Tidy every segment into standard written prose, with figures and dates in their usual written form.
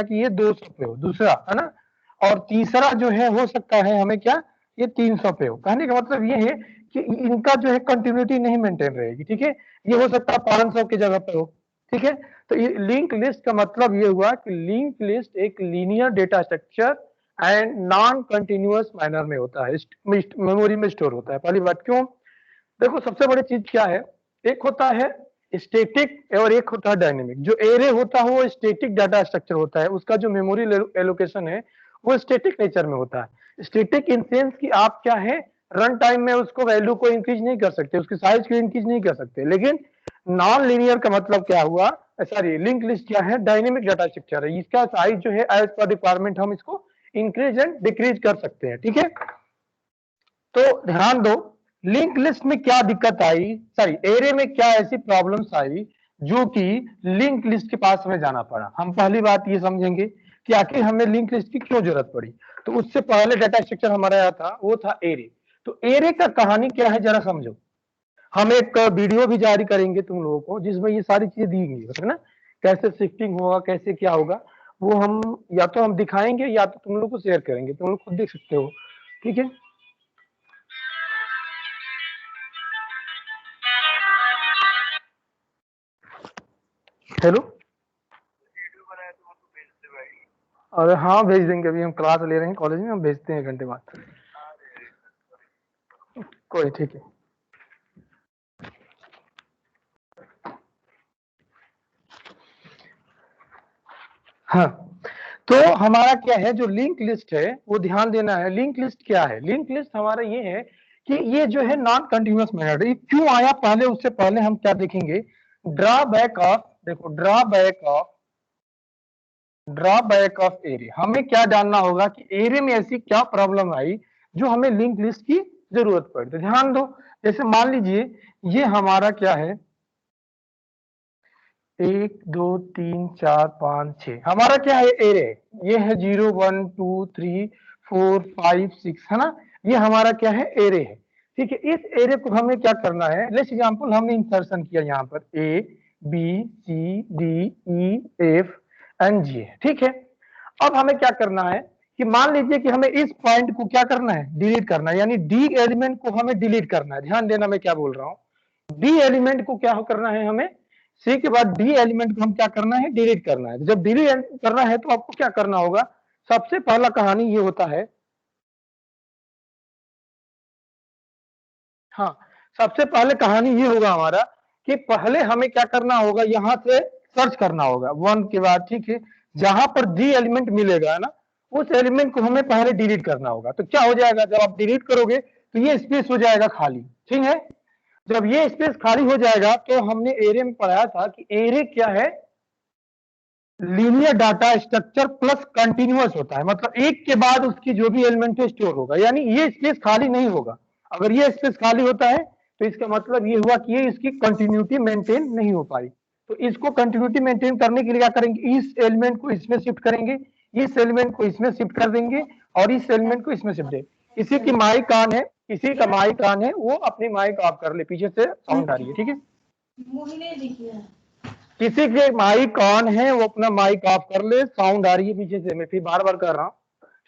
कि ये 200 पे हो, दूसरा है ना, और तीसरा जो है हो सकता है हमें क्या, ये 300 पे हो। कहने का मतलब ये है कि इनका जो है कंटिन्यूटी नहीं मेंटेन रहेगी, ठीक है। ये हो सकता है 500 की जगह पे हो, ठीक है। तो ये लिंक लिस्ट का मतलब ये हुआ कि लिंक लिस्ट एक linear data structure and non continuous manner में होता है, मेमोरी में स्टोर होता है। पहली बात क्यों, देखो सबसे बड़ी चीज क्या है, एक होता है स्टैटिक और एक होता है डायनेमिक। जो एरे होता है वो स्टैटिक डाटा स्ट्रक्चर होता है, उसका जो मेमोरी एलोकेशन है वो स्टैटिक नेचर में होता है। स्टैटिक इन सेंस कि आप क्या है, रन टाइम में उसको वैल्यू को इंक्रीज नहीं कर सकते, उसकी साइज को इंक्रीज नहीं कर सकते। लेकिन नॉन लीनियर का मतलब क्या हुआ, सॉरी लिंक लिस्ट क्या है, डायनेमिक डाटा स्ट्रक्चर है। इसका साइज जो है एज पर रिक्वायरमेंट हम इसको इंक्रीज एंड डिक्रीज कर सकते हैं, ठीक है। तो ध्यान दो, लिंक लिस्ट में क्या दिक्कत आई, सॉरी एरे में क्या ऐसी प्रॉब्लम्स आई जो कि लिंक लिस्ट के पास हमें जाना पड़ा। हम पहली बात ये समझेंगे कि आखिर हमें लिंक लिस्ट की क्यों जरूरत पड़ी। तो उससे पहले डाटा स्ट्रक्चर हमारा आया था, वो था एरे। तो एरे का कहानी क्या है जरा समझो। हम एक वीडियो भी जारी करेंगे तुम लोगों को जिसमें ये सारी चीजें दी गई है ना, कैसे शिफ्टिंग होगा, कैसे क्या होगा, वो हम या तो हम दिखाएंगे या तो तुम लोग को शेयर करेंगे, तुम लोग खुद देख सकते हो, ठीक है। हेलो, अरे हाँ भेज देंगे, अभी हम क्लास ले रहे हैं कॉलेज में, हम भेजते हैं 1 घंटे बाद। कोई ठीक है। हाँ, तो हमारा क्या है जो लिंक लिस्ट है वो ध्यान देना है। लिंक लिस्ट क्या है, लिंक लिस्ट हमारा ये है कि ये जो है नॉन कंटिन्यूअस मेथड। ये क्यों आया पहले, उससे पहले हम क्या देखेंगे, ड्रॉबैक ऑफ, देखो ड्रॉबैक ऑफ एरे। हमें क्या जानना होगा कि एरे में ऐसी क्या प्रॉब्लम आई जो हमें लिंक लिस्ट की जरूरत पड़ी। तो ध्यान दो, जैसे मान लीजिए ये हमारा क्या है, 1 2 3 4 5 6 हमारा क्या है एरे, ये है 0 1 2 3 4 5 6 है ना, ये हमारा क्या है एरे है, ठीक है। इस एरे को हमें क्या करना है, लेट्स एग्जांपल हमने इंसर्शन किया यहाँ पर A B C D E F and G है, ठीक है। अब हमें क्या करना है कि मान लीजिए कि हमें इस पॉइंट को क्या करना है, डिलीट करना है, यानी डी एलिमेंट को हमें डिलीट करना है। ध्यान देना मैं क्या बोल रहा हूँ, डी एलिमेंट को क्या करना है हमें, सी के बाद डी एलिमेंट को हम क्या करना है, डिलीट करना है। जब डिलीट करना है तो आपको क्या करना होगा, सबसे पहला कहानी ये होता है, हाँ सबसे पहले कहानी ये होगा हमारा कि पहले हमें क्या करना होगा, यहां से सर्च करना होगा 1 के बाद, ठीक है। जहां पर डी एलिमेंट मिलेगा ना, उस एलिमेंट को हमें पहले डिलीट करना होगा। तो क्या हो जाएगा, जब आप डिलीट करोगे तो ये स्पेस हो जाएगा खाली, ठीक है। जब ये स्पेस खाली हो जाएगा तो हमने एरे में पढ़ाया था कि एरे क्या है, linear data structure plus continuous होता है। मतलब एक के बाद उसकी जो भी एलिमेंट है स्टोर होगा, यानी ये स्पेस खाली नहीं होगा। अगर ये स्पेस खाली होता है तो इसका मतलब ये हुआ कि ये इसकी कंटिन्यूटी मेंटेन नहीं हो पाई। तो इसको कंटिन्यूटी मेंटेन करने के लिए क्या करेंगे, इस एलिमेंट को इसमें शिफ्ट करेंगे, इस एलिमेंट को इसमें शिफ्ट कर देंगे और इस एलिमेंट को इसमें शिफ्ट देंगे। किसी की माइक ऑन है, किसी का माइक ऑन है, वो अपनी माइक ऑफ कर ले, पीछे से साउंड आ रही है, ठीक है। किसी के माइक ऑन है वो अपना माइक ऑफ कर ले, साउंड आ रही है पीछे से, मैं फिर बार बार कर रहा हूँ,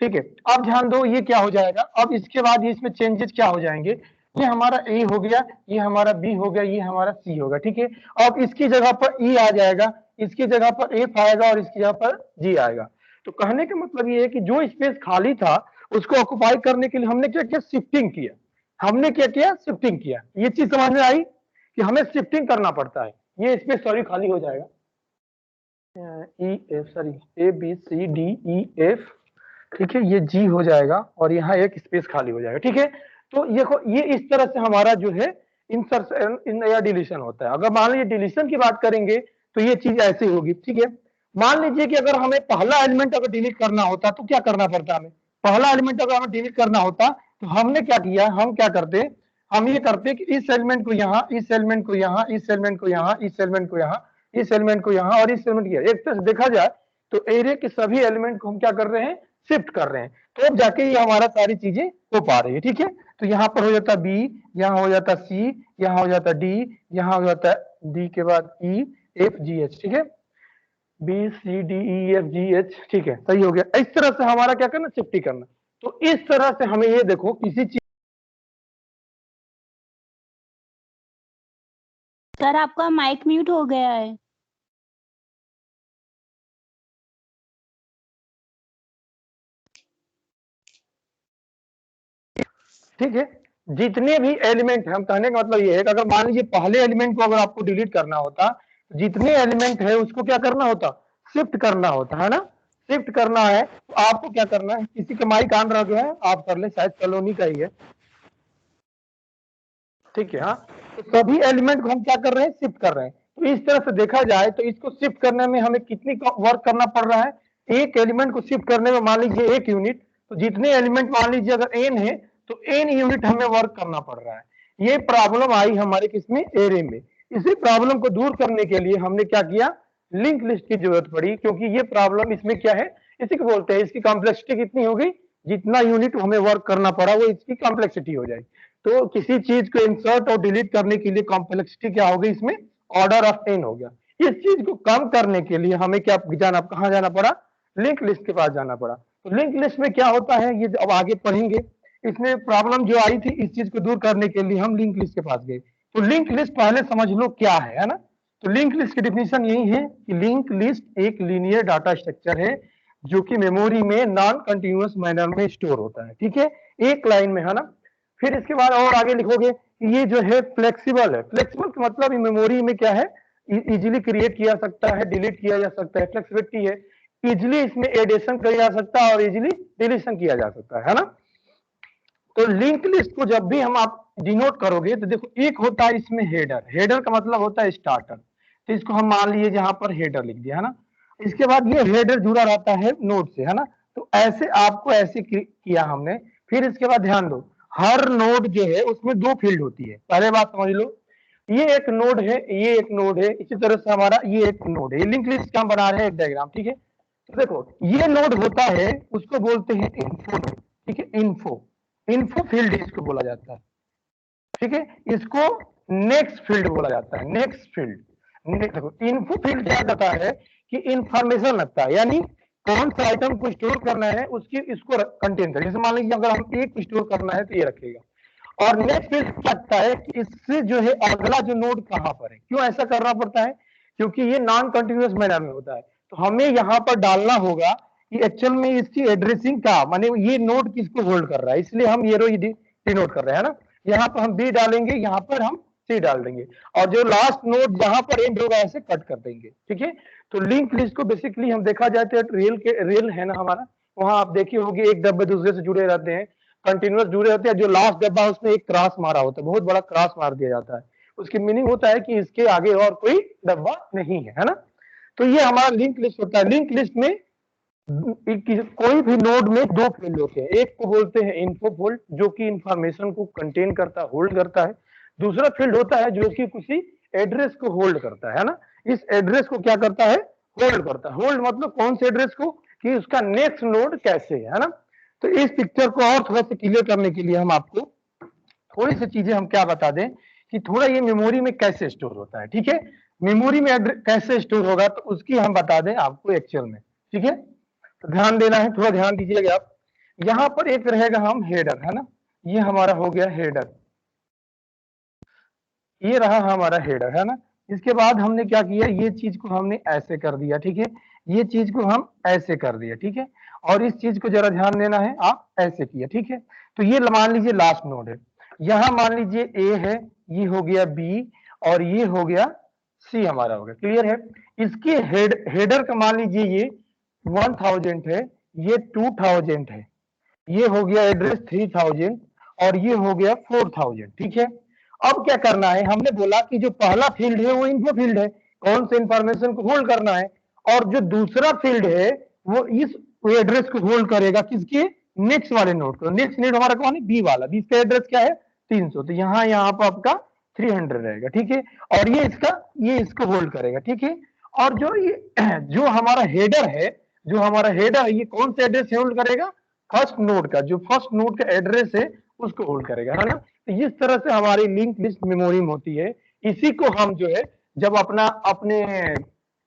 ठीक है। अब ध्यान दो ये क्या हो जाएगा, अब इसके बाद इसमें चेंजेस क्या हो जाएंगे, ये हमारा ए हो गया, ये हमारा बी हो गया, ये हमारा सी होगा, ठीक है। अब इसकी जगह पर ई आ जाएगा, इसकी जगह पर एफ आएगा और इसकी जगह पर जी आएगा। तो कहने का मतलब ये है कि जो स्पेस खाली था उसको ऑक्युपाई करने के लिए हमने क्या किया, शिफ्टिंग किया। हमने क्या किया, शिफ्टिंग किया। ये चीज समझ में आई कि हमें शिफ्टिंग करना पड़ता है। ये स्पेस सॉरी खाली हो जाएगा, E F sorry A B C D E F, ठीक है, ये जी हो जाएगा और यहाँ एक स्पेस खाली हो जाएगा, ठीक है। तो ये इस तरह से हमारा जो है इंसर्शन इन या डिलीशन होता है। अगर मान लीजिए डिलीशन की बात करेंगे तो ये चीज ऐसी होगी, ठीक है। मान लीजिए कि अगर हमें पहला एलिमेंट अगर डिलीट करना होता तो क्या करना पड़ता, हमें पहला एलिमेंट अगर हमें डिलीट करना होता तो हमने क्या किया, हम क्या करते, हम ये करते कि इस एलिमेंट को यहाँ, इस एलिमेंट को यहाँ, इस एलिमेंट को यहाँ, इस एलिमेंट को यहाँ, इस एलिमेंट को यहाँ और इस एलिमेंट को यहाँ। एक तरह से देखा जाए तो एरे के सभी एलिमेंट को हम क्या कर रहे हैं, शिफ्ट कर रहे हैं। तो अब जाके ये हमारा सारी चीजें हो पा रही है, ठीक है। तो यहाँ पर हो जाता बी, यहाँ हो जाता सी, यहाँ हो जाता डी, यहाँ हो जाता डी के बाद ई एफ जी एच, ठीक है। B C D E F G H, ठीक है, सही हो गया। इस तरह से हमारा क्या करना, शिफ्ट करना। तो इस तरह से हमें ये देखो किसी चीज, सर आपका माइक म्यूट हो गया है। ठीक है, जितने भी एलिमेंट है, हम कहने का मतलब ये है कि अगर मान लीजिए पहले एलिमेंट को अगर आपको डिलीट करना होता, जितने एलिमेंट है उसको क्या करना होता, शिफ्ट करना होता है ना। शिफ्ट करना है तो आपको क्या करना है, किसी का माइक ऑन रह गया है, आप कर ले, शायद कॉलोनी का ही है, ठीक है। हाँ, तो सभी एलिमेंट को हम क्या कर रहे हैं, शिफ्ट कर रहे हैं। तो इस तरह से देखा जाए तो इसको शिफ्ट करने में हमें कितनी वर्क करना पड़ रहा है, एक एलिमेंट को शिफ्ट करने में मान लीजिए 1 यूनिट, तो जितने एलिमेंट मान लीजिए अगर n है तो n यूनिट हमें वर्क करना पड़ रहा है। ये प्रॉब्लम आई हमारे किसमें, एरे में। इसी प्रॉब्लम को दूर करने के लिए हमने क्या किया, लिंक लिस्ट की जरूरत पड़ी, क्योंकि ये प्रॉब्लम इसमें क्या है, इसी को बोलते हैं, इसकी कॉम्प्लेक्सिटी कितनी हो गई, जितना यूनिट हमें वर्क करना पड़ा वो इसकी कॉम्प्लेक्सिटी हो जाएगी। तो किसी चीज को इंसर्ट और डिलीट करने के लिए कॉम्प्लेक्सिटी क्या हो गई, इसमें ऑर्डर ऑफ n हो गया। इस चीज को कम करने के लिए हमें क्या जाना, कहां जाना पड़ा, लिंक लिस्ट के पास जाना पड़ा। तो लिंक लिस्ट में क्या होता है ये अब आगे पढ़ेंगे। इसमें प्रॉब्लम जो आई थी, इस चीज को दूर करने के लिए हम लिंक लिस्ट के पास गए। तो लिंक लिस्ट पहले समझ लो क्या है ना। तो लिंक लिस्ट की डिफिनेशन यही है कि लिंक लिस्ट एक लीनियर डाटा स्ट्रक्चर है जो कि मेमोरी में नॉन कंटिन्यूअस मैनर में स्टोर होता है, ठीक है, एक लाइन में, है ना। फिर इसके बाद और आगे लिखोगे कि ये जो है फ्लेक्सिबल है। फ्लेक्सिबल का मतलब मेमोरी में क्या है, इजीली क्रिएट किया सकता है, डिलीट किया जा सकता है, फ्लेक्सिबिलिटी है। इजीली इसमें एडिशन किया जा सकता है और इजीली डिलीशन किया जा सकता है ना। तो लिंक लिस्ट को जब भी हम आप डिनोट करोगे तो देखो, एक होता है इसमें हेडर, हेडर का मतलब होता है स्टार्टर, तो इसको हम मान लिए जहां पर हेडर लिख दिया, है ना। इसके बाद ये हेडर जुड़ा रहता है नोड से, है ना। तो ऐसे आपको ऐसे किया हमने। फिर इसके बाद ध्यान दो, हर नोड जो है उसमें 2 फील्ड होती है, पहले बात समझ लो। ये एक नोड है, ये एक नोड है, इसी तरह से हमारा ये एक नोड है। लिंक लिस्ट का हम बना रहे हैं एक डायग्राम, ठीक है। तो देखो ये नोड होता है, उसको बोलते हैं इन्फो नोड, ठीक है, इन्फो, इन्फो फील्ड इसको बोला जाता है, ठीक है। इसको नेक्स्ट फील्ड बोला जाता है, नेक्स्ट फील्ड। देखो इन्फो फील्ड क्या करता है कि इंफॉर्मेशन लगता है, यानी कौन सा आइटम को स्टोर करना है उसकी, इसको कंटेन कर, जैसे मान लीजिए अगर हम एक स्टोर करना है तो ये रखेगा। और नेक्स्ट फील्ड क्या लगता है कि इससे जो है अगला जो नोड कहां पर है। क्यों ऐसा करना पड़ता है, क्योंकि ये नॉन कंटिन्यूअस मैनर में होता है। तो हमें यहाँ पर डालना होगा कि एक्चुअल में इसकी एड्रेसिंग का माने ये नोड किसको होल्ड कर रहा है, इसलिए हम ये रो डिनोट कर रहे हैं ना। यहाँ पर हम बी डालेंगे, यहाँ पर हम सी डाल देंगे, और जो लास्ट नोड जहां पर एंड होगा ऐसे कट कर देंगे, ठीक है। तो लिंक लिस्ट को बेसिकली हम देखा जाए तो रेल है ना हमारा, वहां आप देखिए होगी एक डब्बे दूसरे से जुड़े रहते हैं, कंटिन्यूअस जुड़े होते हैं। जो लास्ट डब्बा उसमें एक क्रॉस मारा होता है, बहुत बड़ा क्रॉस मार दिया जाता है, उसकी मीनिंग होता है कि इसके आगे और कोई डब्बा नहीं है ना। तो ये हमारा लिंक लिस्ट होता है। लिंक लिस्ट में कोई भी नोड में 2 फील्ड होते हैं, एक को बोलते हैं इन्फो फील्ड जो कि इंफॉर्मेशन को कंटेन करता है, होल्ड करता है। दूसरा फील्ड होता है जो कि किसी एड्रेस को होल्ड करता है ना। इस एड्रेस को क्या करता है, होल्ड करता है। होल्ड मतलब कौन से एड्रेस को, कि उसका नेक्स्ट नोड कैसे है ना। तो इस पिक्चर को और थोड़ा सा क्लियर करने के लिए हम आपको थोड़ी सी चीजें हम क्या बता दें कि थोड़ा ये मेमोरी में कैसे स्टोर होता है, ठीक है। मेमोरी में कैसे स्टोर होगा तो उसकी हम बता दें आपको एक्चुअल में, ठीक है। तो ध्यान देना है, थोड़ा ध्यान दीजिएगा आप। यहाँ पर एक रहेगा हम हेडर, है ना, ये हमारा हो गया हेडर, ये रहा हमारा हेडर, है ना। इसके बाद हमने क्या किया, ये चीज को हमने ऐसे कर दिया, ठीक है, ये चीज को हम ऐसे कर दिया, ठीक है। और इस चीज को जरा ध्यान देना है, आप ऐसे किया, ठीक है। तो ये मान लीजिए लास्ट नोड है, यहाँ मान लीजिए ए है, ये हो गया बी, और ये हो गया सी हमारा हो गया, क्लियर है। इसके हेडर का मान लीजिए ये 1000 है, ये 2000 है, ये हो गया एड्रेस 3000, और ये हो गया 4000, ठीक है। अब क्या करना है, हमने बोला कि जो पहला फील्ड है वो इन्फो फील्ड है, कौन से इंफॉर्मेशन को होल्ड करना है, और जो दूसरा फील्ड है वो इस एड्रेस को होल्ड करेगा, किसके, नेक्स्ट वाले नोड को। नेक्स्ट नोड हमारा कौन है, बी वाला, बी का एड्रेस क्या है 300, तो यहाँ पर आपका 300 रहेगा, ठीक है। और ये इसको होल्ड करेगा, ठीक है। और जो हमारा हेडर है, जो हमारा हेडर है, ये कौन सा एड्रेस होल्ड करेगा, फर्स्ट नोड का, जो फर्स्ट नोड का एड्रेस है उसको होल्ड करेगा, है ना। तो इस तरह से हमारी लिंक लिस्ट मेमोरी में होती है। इसी को हम जो है जब अपने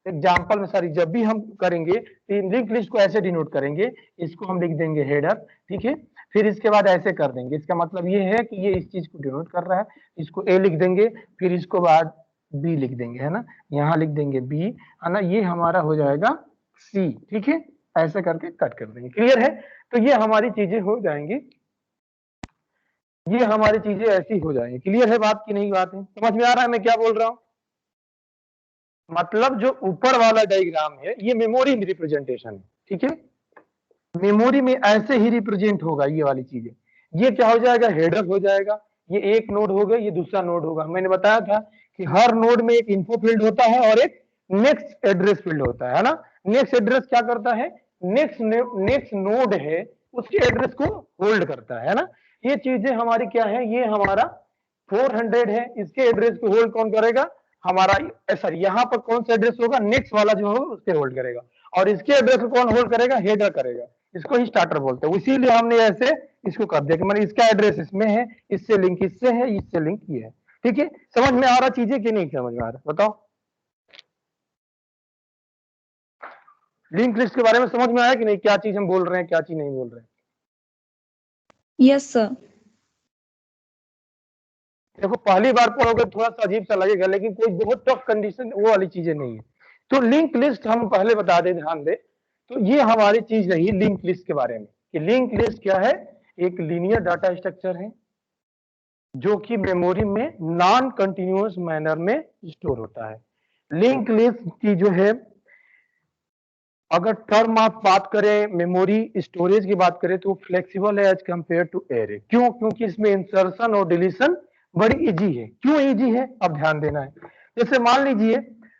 एग्जाम्पल में सॉरी जब भी हम करेंगे तो लिंक लिस्ट को ऐसे डिनोट करेंगे, इसको हम लिख देंगे हेडर, ठीक है, फिर इसके बाद ऐसे कर देंगे, इसका मतलब ये है कि ये इस चीज को डिनोट कर रहा है, इसको ए लिख देंगे, फिर इसको बाद बी लिख देंगे, है ना, यहाँ लिख देंगे बी, है ना, ये हमारा हो जाएगा सी, ठीक है, ऐसे करके कट कर देंगे। क्लियर है? तो ये हमारी चीजें हो जाएंगी, ये हमारी चीजें ऐसी हो जाएंगी। क्लियर है बात की नहीं बात है? समझ में आ रहा है मैं क्या बोल रहा हूं? मतलब जो ऊपर वाला डायग्राम है ये मेमोरी में रिप्रेजेंटेशन है, ठीक है, मेमोरी में ऐसे ही रिप्रेजेंट होगा ये वाली चीजें। ये क्या हो जाएगा? हेडर हो जाएगा, ये एक नोड हो गया, ये दूसरा नोड होगा। मैंने बताया था कि हर नोड में एक इन्फो फील्ड होता है और एक नेक्स्ट एड्रेस फील्ड होता है ना। नेक्स्ट एड्रेस क्या करता है? नेक्स्ट नोड है उसके एड्रेस को होल्ड करता है ना। ये चीजें हमारी क्या है? ये हमारा 400 है, इसके एड्रेस को होल्ड कौन करेगा? हमारा सॉरी यहाँ पर कौन सा एड्रेस होगा? नेक्स्ट वाला जो होगा उसके होल्ड करेगा, और इसके एड्रेस को कौन होल्ड करेगा? हेडर करेगा। इसको ही स्टार्टर बोलते हैं, इसीलिए हमने ऐसे इसको कर दिया कि मैंने इसका एड्रेस इसमें है, इससे लिंक इससे है, इससे लिंक ये है। ठीक है, समझ में आ रहा चीजें कि नहीं समझ में आ रहा? बताओ, लिंक लिस्ट के बारे में समझ में आया कि नहीं? क्या चीज हम बोल रहे हैं, क्या चीज नहीं बोल रहे हैं? Yes sir. देखो पहली बार पढ़ोगे थोड़ा सा अजीब सा लगेगा, लेकिन कोई बहुत टफ कंडीशन वो वाली चीजें नहीं है। तो लिंक लिस्ट हम पहले बता दे, ध्यान दे। तो ये हमारी चीज रही लिंक लिस्ट के बारे में कि लिंक लिस्ट क्या है? एक लीनियर डाटा स्ट्रक्चर है जो कि मेमोरी में नॉन कंटिन्यूअस मैनर में स्टोर होता है। लिंक लिस्ट की जो है अगर टर्म आप बात करें, मेमोरी स्टोरेज की बात करें, तो फ्लेक्सिबल है एज कंपेयर टू एरे। क्यों? क्योंकि इसमें इंसर्शन और डिलीशन बड़ी इजी है। क्यों इजी है? अब ध्यान देना है। जैसे मान लीजिए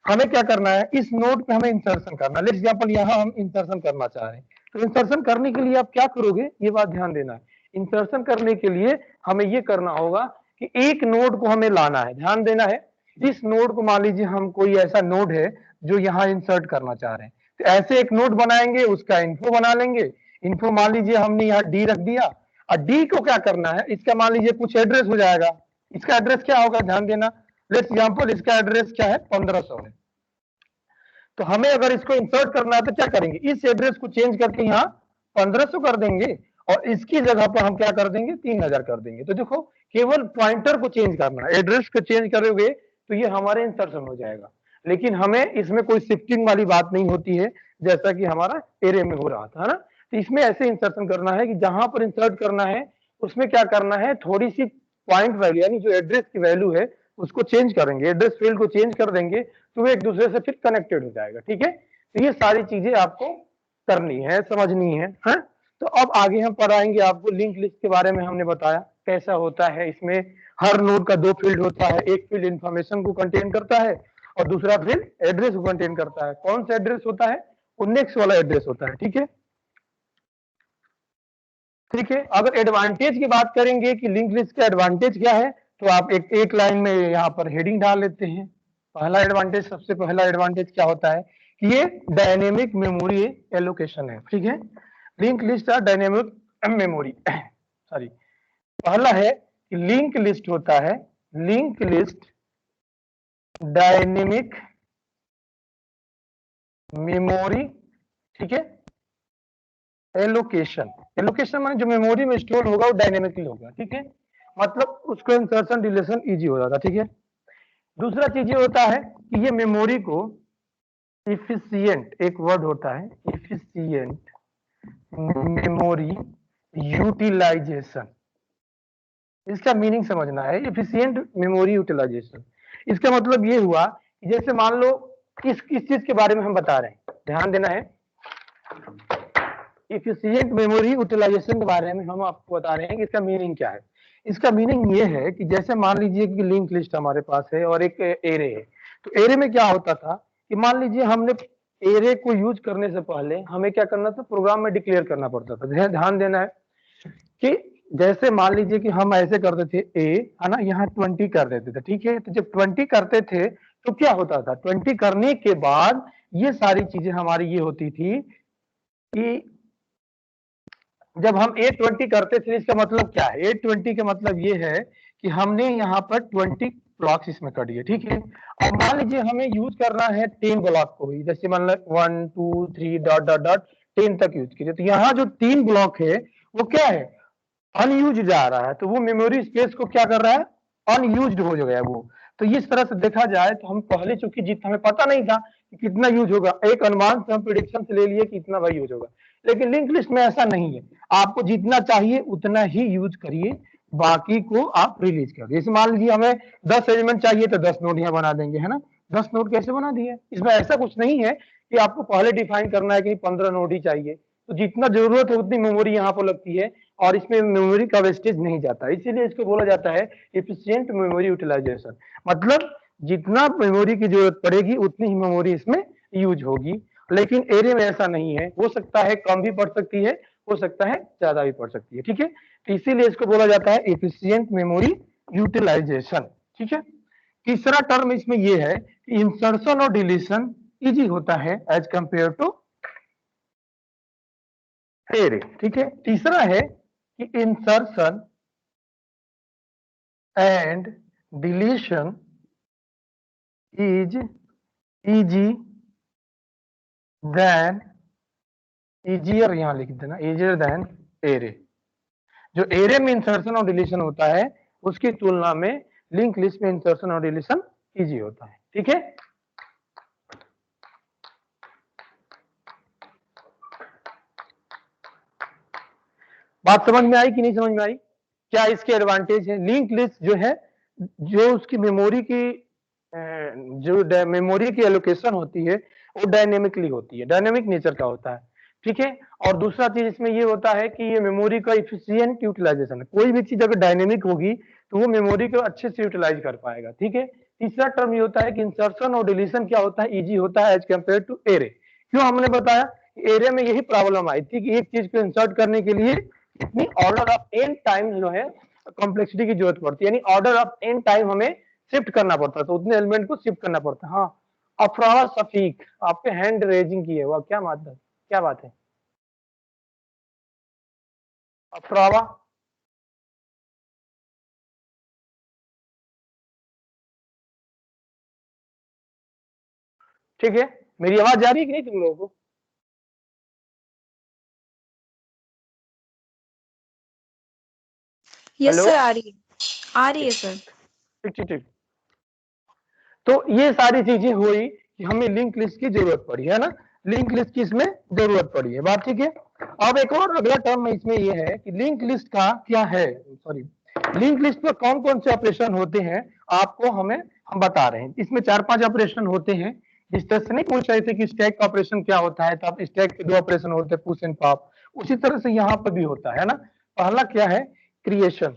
हमें क्या करना है, इस नोड पे हमें इंसर्शन करना है। लेट्स एग्जांपल यहाँ हम इंसर्शन करना चाह रहे हैं, तो इंसर्शन करने के लिए आप क्या करोगे, ये बात ध्यान देना है। इंसर्शन करने के लिए हमें ये करना होगा कि एक नोड को हमें लाना है, ध्यान देना है। इस नोड को मान लीजिए हम कोई ऐसा नोड है जो यहाँ इंसर्ट करना चाह रहे हैं, तो ऐसे एक नोड बनाएंगे, उसका इन्फो बना लेंगे। इन्फो मान लीजिए हमने यहाँ डी रख दिया, और डी को क्या करना है, इसका मान लीजिए कुछ एड्रेस हो जाएगा। इसका एड्रेस क्या होगा? ध्यान देना। लेट्स एग्जांपल इसका एड्रेस क्या है? 1500 है। तो हमें अगर इसको इंसर्ट करना है तो क्या करेंगे? इस एड्रेस को चेंज करके यहाँ 1500 कर देंगे, और इसकी जगह पर हम क्या कर देंगे? 3000 कर देंगे। तो देखो केवल पॉइंटर को चेंज करना है, एड्रेस को चेंज करोगे तो ये हमारे इंसर्शन हो जाएगा। लेकिन हमें इसमें कोई शिफ्टिंग वाली बात नहीं होती है, जैसा कि हमारा एरे में हो रहा था, है ना। तो इसमें ऐसे इंसर्शन करना है कि जहां पर इंसर्ट करना है उसमें क्या करना है, थोड़ी सी पॉइंट वैल्यू यानी जो एड्रेस की वैल्यू है उसको चेंज करेंगे, एड्रेस फील्ड को चेंज कर देंगे, तो वो एक दूसरे से फिर कनेक्टेड हो जाएगा। ठीक है, तो ये सारी चीजें आपको करनी है, समझनी है, हाँ? तो अब आगे हम पढ़ाएंगे आपको लिंक लिस्ट के बारे में। हमने बताया कैसा होता है। इसमें हर नोड का दो फील्ड होता है, एक फील्ड इंफॉर्मेशन को कंटेन करता है और दूसरा फील्ड एड्रेस को कंटेन करता है। कौन सा एड्रेस होता है? वो नेक्स्ट वाला एड्रेस होता है। ठीक है, ठीक है। अगर एडवांटेज की बात करेंगे कि लिंक लिस्ट का एडवांटेज क्या है, तो आप एक लाइन में यहाँ पर हेडिंग डाल लेते हैं। पहला एडवांटेज, सबसे पहला एडवांटेज क्या होता है कि ये डायनेमिक मेमोरी एलोकेशन है। ठीक है, लिंक लिस्ट का डायनेमिक मेमोरी सॉरी, पहला है कि लिंक लिस्ट होता है, लिंक लिस्ट डायनेमिक मेमोरी, ठीक है, एलोकेशन। एलोकेशन माने जो मेमोरी में स्टोर होगा वो डायनेमिकली होगा। ठीक है, मतलब उसको इंसर्शन डिलीशन इजी हो जाता है। ठीक है, दूसरा चीज ये होता है कि ये मेमोरी को इफिशिएंट, एक वर्ड होता है इफिशिएंट मेमोरी यूटिलाइजेशन। इसका मीनिंग समझना है, इफिशिएंट मेमोरी यूटिलाइजेशन। इसका मतलब ये हुआ कि जैसे मान लो किस चीज के बारे में हम बता रहे हैं, ध्यान देना है। इफिशिएंट मेमोरी यूटिलाइजेशन के बारे में हम आपको बता रहे हैं कि इसका मीनिंग क्या है। इसका मीनिंग ये है कि जैसे मान लीजिए कि लिंक लिस्ट हमारे पास है और एक एरे है, तो एरे में क्या होता था कि मान लीजिए हमने एरे को यूज करने से पहले हमें क्या करना था, प्रोग्राम में डिक्लेयर करना पड़ता था। ध्यान देना है कि जैसे मान लीजिए कि हम ऐसे करते थे ए, है ना, यहाँ 20 कर देते थे। ठीक है, तो जब 20 करते थे तो क्या होता था, 20 करने के बाद ये सारी चीजें हमारी ये होती थी कि जब हम A20 करते थे, इसका मतलब क्या है? A20 का मतलब ये है कि हमने यहाँ पर 20 ब्लॉक्स इसमें कर दिए, ठीक है। अब मान लीजिए हमें यूज करना है 10 ब्लॉक को ही, जैसे मान लो 1 2 3 डॉट डॉट डॉट 10 तक यूज कीजिए, तो यहाँ जो 3 ब्लॉक है वो क्या है, अनयूज जा रहा है, तो वो मेमोरी स्पेस को क्या कर रहा है, अनयूज्ड हो गया है वो। तो इस तरह से देखा जाए तो हम पहले, चूंकि जितना हमें पता नहीं था कि कितना यूज होगा, एक अनुमान से हम प्रिडिक्शन से ले लिए कि इतना भाई यूज होगा, लेकिन लिंक लिस्ट में ऐसा नहीं है, आपको जितना चाहिए उतना ही यूज करिए, बाकी को आप रिलीज कर दिए। जैसे मान लीजिए हमें 10 एलिमेंट चाहिए तो 10 नोड यहाँ बना देंगे, है ना। 10 नोड कैसे बना दिए, इसमें ऐसा कुछ नहीं है कि आपको पहले डिफाइन करना है कि 15 नोड ही चाहिए, तो जितना जरूरत है उतनी मेमोरी यहाँ पर लगती है और इसमें मेमोरी का वेस्टेज नहीं जाता, इसीलिए इसको बोला जाता है एफिशिएंट मेमोरी यूटिलाइजेशन। मतलब जितना मेमोरी की जरूरत पड़ेगी उतनी ही मेमोरी इसमें यूज होगी, लेकिन एरे में ऐसा नहीं है, हो सकता है कम भी पड़ सकती है, हो सकता है ज्यादा भी पड़ सकती है, ठीक है। तो इसीलिए इसको बोला जाता है एफिशिएंट मेमोरी यूटिलाइजेशन, ठीक है। तीसरा टर्म इसमें यह है कि इंसर्शन और डिलीशन इजी होता है एज कंपेयर टू एरे, ठीक है। तीसरा है कि insertion and deletion is easy than, easier यहां लिख देना, इजियर देन एरे। जो एरे में इंसर्शन और डिलीशन होता है उसकी तुलना में लिंक लिस्ट में इंसर्शन और डिलीशन इजी होता है, ठीक है। बात समझ में आई कि नहीं समझ में आई, क्या इसके एडवांटेज है। लिंक लिस्ट जो है, जो उसकी मेमोरी की जो मेमोरी की एलोकेशन होती है वो डायनेमिकली होती है, डायनेमिक नेचर का होता है, ठीक है। और दूसरा चीज इसमें ये होता है कि ये मेमोरी का इफिशिएंट यूटिलाइजेशन है, कोई भी चीज अगर डायनेमिक होगी तो वो मेमोरी को अच्छे से यूटिलाइज कर पाएगा, ठीक है। तीसरा टर्म ये होता है कि इंसर्शन और डिलीशन क्या होता है, इजी होता है एज कम्पेयर टू एरे। क्यों हमने बताया, एरे में यही प्रॉब्लम आई थी कि एक चीज को इंसर्ट करने के लिए इतनी ऑर्डर ऑफ एन टाइम जो है कॉम्प्लेक्सिटी की जरूरत पड़ती है, यानी ऑर्डर ऑफ एन टाइम हमें शिफ्ट करना पड़ता है, तो उतने एलिमेंट को शिफ्ट करना पड़ता है। हाँ, अफरावा शफीक आपके हैंड रेजिंग की है, वह क्या बात है, क्या बात है अफरावा। ठीक है, मेरी आवाज जा रही है कि नहीं तुम लोगों को। यस हेलो, सर, आ रही है सर। ठीक ठीक ठीक। तो ये सारी चीजें हुई कि हमें लिंक लिस्ट की जरूरत पड़ी है ना, लिंक लिस्ट की इसमें जरूरत पड़ी है, बात ठीक है। अब एक और अगला टर्म इसमें ये है कि लिंक लिस्ट का क्या है, सॉरी, लिंक लिस्ट में कौन कौन से ऑपरेशन होते हैं आपको हम बता रहे हैं। इसमें 4-5 ऑपरेशन होते हैं, जिस तरह से नहीं पूछ रहे थे कि स्टैक का ऑपरेशन क्या होता है, तो आप स्टैक के 2 ऑपरेशन होते हैं, पुश एंड पॉप, उसी तरह से यहाँ पर भी होता है ना। पहला क्या है, क्रिएशन,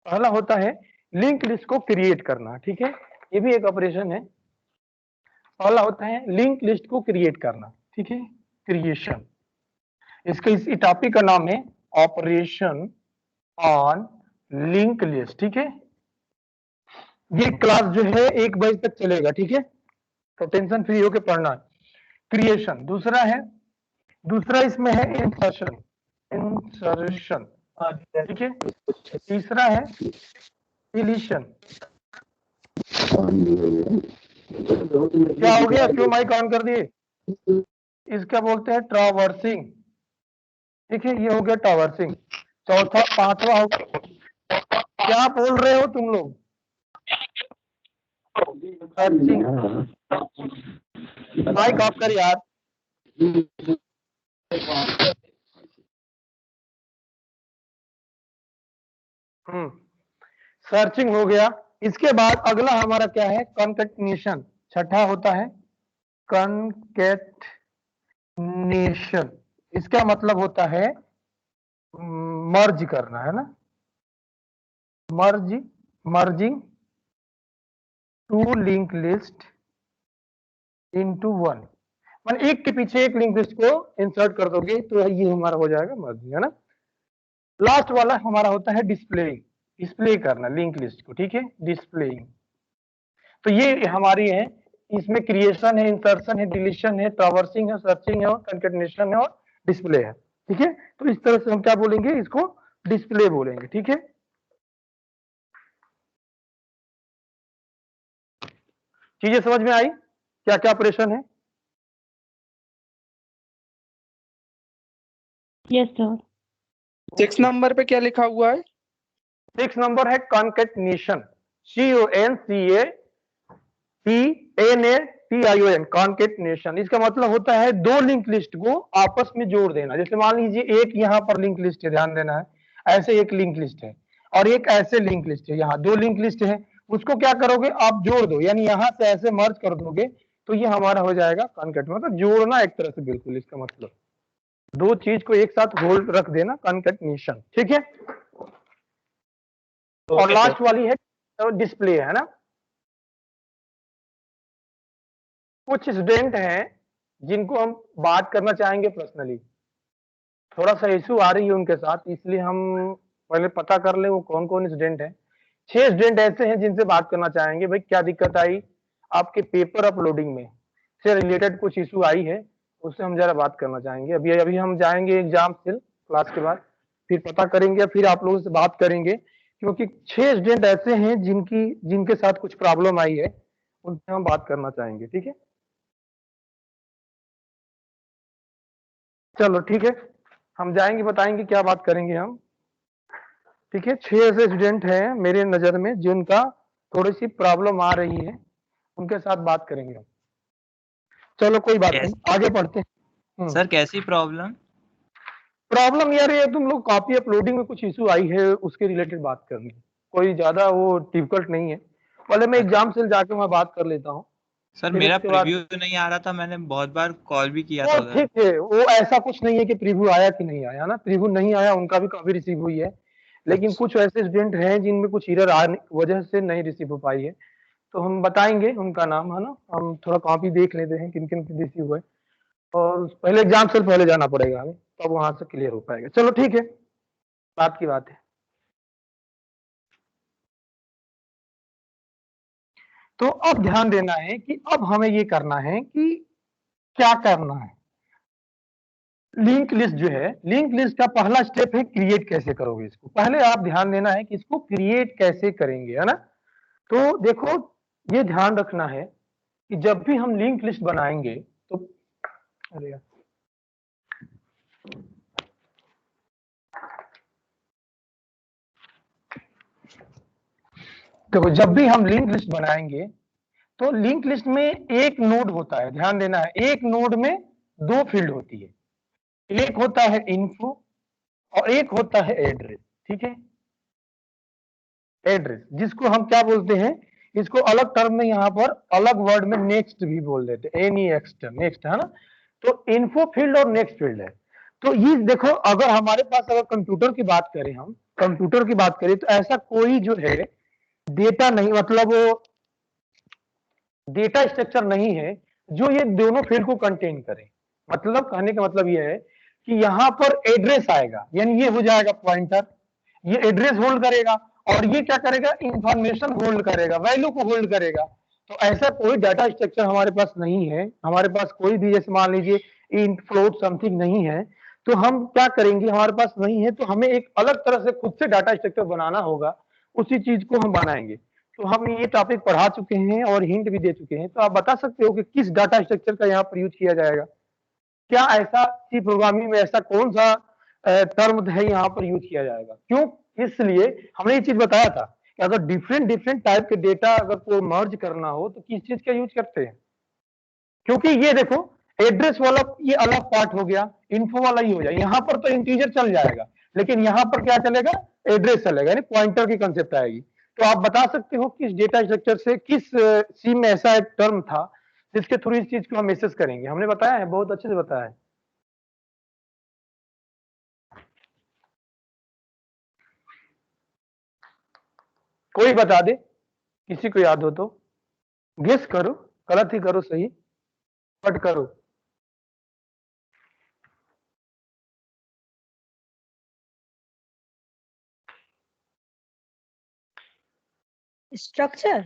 पहला होता है लिंक लिस्ट को क्रिएट करना, ठीक है, ये भी एक ऑपरेशन है। पहला होता है लिंक लिस्ट को क्रिएट करना, ठीक है, क्रिएशन। इसका इस टॉपिक का नाम है ऑपरेशन ऑन लिंक लिस्ट, ठीक है। ये क्लास जो है 1 बजे तक चलेगा, ठीक है, तो टेंशन फ्री होके पढ़ना है। क्रिएशन दूसरा है, दूसरा इसमें है इंसर्शन, इंसर्शन, ठीक है। तीसरा है डिलीशन। क्या हो गया, क्यों माइक ऑन कर दिए, इसका बोलते हैं ट्रावर्सिंग, ठीक है, ये हो गया ट्रावर्सिंग। चौथा, पांचवा हो, क्या बोल रहे हो तुम लोग, सर्चिंग, माइक ऑफ कर यार। सर्चिंग हो गया। इसके बाद अगला हमारा क्या है, कॉन्केटनेशन, छठा होता है कॉन्केटनेशन। इसका मतलब होता है मर्ज करना, है ना, merge, merging two link list into one, मतलब एक के पीछे एक लिंक लिस्ट को इंसर्ट कर दोगे तो ये हमारा हो जाएगा मर्जिंग, है ना। लास्ट वाला हमारा होता है डिस्प्लेइंग, डिस्प्ले करना लिंक लिस्ट को, ठीक है, डिस्प्लेइंग। तो ये हमारी है, इसमें क्रिएशन है, इंसर्शन है, डिलीशन है, ट्रावर्सिंग है, सर्चिंग है, कंकेटनेशन है और डिस्प्ले है, ठीक है। तो इस तरह से हम क्या बोलेंगे, इसको डिस्प्ले बोलेंगे, ठीक है। चीजें समझ में आई क्या क्या ऑपरेशन है? Yes sir. 6 नंबर पे क्या लिखा हुआ है? 6 नंबर है कॉन्केटनेशन, CONCATNATION, कॉन्केटनेशन। इसका मतलब होता है दो लिंक लिस्ट को आपस में जोड़ देना। जैसे मान लीजिए एक यहाँ पर लिंक लिस्ट है, ध्यान देना है, ऐसे एक लिंक लिस्ट है और एक ऐसे लिंक लिस्ट है, यहाँ दो लिंक लिस्ट है, उसको क्या करोगे आप जोड़ दो, यानी यहाँ से ऐसे मर्ज कर दोगे तो ये हमारा हो जाएगा कॉन्केट, मतलब जोड़ना एक तरह से, बिल्कुल इसका मतलब दो चीज को एक साथ होल्ड रख देना, कॉन्केटनेशन, ठीक है। और लास्ट वाली है डिस्प्ले, है ना। कुछ स्टूडेंट हैं जिनको हम बात करना चाहेंगे पर्सनली, थोड़ा सा इशू आ रही है उनके साथ, इसलिए हम पहले पता कर ले वो कौन कौन स्टूडेंट हैं। 6 स्टूडेंट ऐसे हैं जिनसे बात करना चाहेंगे, भाई क्या दिक्कत आई आपके पेपर अपलोडिंग में से रिलेटेड कुछ इशू आई है, उससे हम जरा बात करना चाहेंगे। अभी अभी हम जाएंगे एग्जाम सेल क्लास के बाद, फिर पता करेंगे, फिर आप लोगों से बात करेंगे, क्योंकि 6 स्टूडेंट ऐसे हैं जिनके साथ कुछ प्रॉब्लम आई है, उनसे हम बात करना चाहेंगे, ठीक है। चलो ठीक है, हम जाएंगे, बताएंगे क्या बात करेंगे हम, ठीक है। 6 ऐसे स्टूडेंट हैं मेरे नजर में जिनका थोड़ी सी प्रॉब्लम आ रही है, उनके साथ बात करेंगे हम। चलो कोई बात नहीं, आगे बढ़ते हैं। सर कैसी प्रॉब्लम? प्रॉब्लम यार ये तुम लोग कॉपी अपलोडिंग में कुछ इशू आई है, उसके रिलेटेड बात करनी है, कोई ज्यादा वो डिफिकल्ट नहीं है, पहले मैं एग्जाम से जाके मैं बात कर लेता हूँ। सर मेरा प्रीव्यू तो नहीं आ रहा था, मैंने बहुत बार कॉल भी किया था। ठीक है, वो ऐसा कुछ नहीं है कि प्रीव्यू आया कि नहीं आया ना, प्रीव्यू नहीं आया, उनका भी कॉपी रिसीव हुई है, लेकिन कुछ ऐसे स्टूडेंट हैं जिनमें कुछ एरर आने की वजह से नहीं रिसीव हो पाई है, तो हम बताएंगे उनका नाम, है ना। हम थोड़ा कॉपी देख लेते हैं किन किन की रिसीव हुए, और पहले एग्जाम से पहले जाना पड़ेगा हमें, तब वहां से क्लियर हो पाएगा। चलो ठीक है, बात की बात है। तो अब ध्यान देना है कि अब हमें ये करना है कि क्या करना है। लिंक लिस्ट जो है, लिंक लिस्ट का पहला स्टेप है क्रिएट कैसे करोगे इसको, पहले आप ध्यान देना है कि इसको क्रिएट कैसे करेंगे, है ना। तो देखो ये ध्यान रखना है कि जब भी हम लिंक लिस्ट बनाएंगे तो अरे यार, देखो जब भी हम लिंक लिस्ट बनाएंगे तो लिंक लिस्ट में एक नोड होता है, ध्यान देना है, एक नोड में दो फील्ड होती है, एक होता है इन्फो और एक होता है एड्रेस, ठीक है। एड्रेस जिसको हम क्या बोलते हैं, इसको अलग टर्म में यहाँ पर अलग वर्ड में नेक्स्ट भी बोल देते हैं, नेक्स्ट, नेक्स्ट, है ना। तो इन्फो फील्ड और नेक्स्ट फील्ड है। तो ये देखो अगर हमारे पास अगर कंप्यूटर की बात करें, हम कंप्यूटर की बात करें, तो ऐसा कोई जो है डेटा नहीं, मतलब वो डेटा स्ट्रक्चर नहीं है जो ये दोनों फील्ड को कंटेन करे। मतलब कहने का मतलब ये है कि यहाँ पर एड्रेस आएगा, यानी ये हो जाएगा पॉइंटर, ये एड्रेस होल्ड करेगा, और ये क्या करेगा, इंफॉर्मेशन होल्ड करेगा, वैल्यू को होल्ड करेगा। तो ऐसा कोई डाटा स्ट्रक्चर हमारे पास नहीं है, हमारे पास कोई भी, जैसे मान लीजिए इंट फ्लोट समथिंग नहीं है, तो हम क्या करेंगे, हमारे पास नहीं है तो हमें एक अलग तरह से खुद से डाटा स्ट्रक्चर बनाना होगा, उसी चीज को हम बनाएंगे। तो हम ये टॉपिक पढ़ा चुके हैं और हिंट भी दे चुके हैं, तो आप बता सकते हो कि किस डाटा स्ट्रक्चर का यहाँ पर यूज किया जाएगा, क्या ऐसा सी प्रोग्रामिंग में ऐसा कौन सा टर्म है यहाँ पर यूज किया जाएगा। क्यों, इसलिए हमने ये चीज बताया था कि अगर डिफरेंट डिफरेंट टाइप के डेटा अगर को मर्ज करना हो तो किस चीज का यूज करते हैं, क्योंकि ये देखो एड्रेस वाला ये अलग पार्ट हो गया, इन्फो वाला ही हो जाएगा, यहाँ पर तो इंटीजर चल जाएगा, लेकिन यहाँ पर क्या चलेगा, एड्रेस चलेगा, यानी पॉइंटर की कंसेप्ट आएगी। तो आप बता सकते हो किस डेटा स्ट्रक्चर से, किस सी में ऐसा एक टर्म था जिसके थ्रू इस चीज को हम एक्सेस करेंगे। हमने बताया है, बहुत अच्छे से बताया है। कोई बता दे, किसी को याद हो तो गेस करो, गलत ही करो सही, बट करो। स्ट्रक्चर।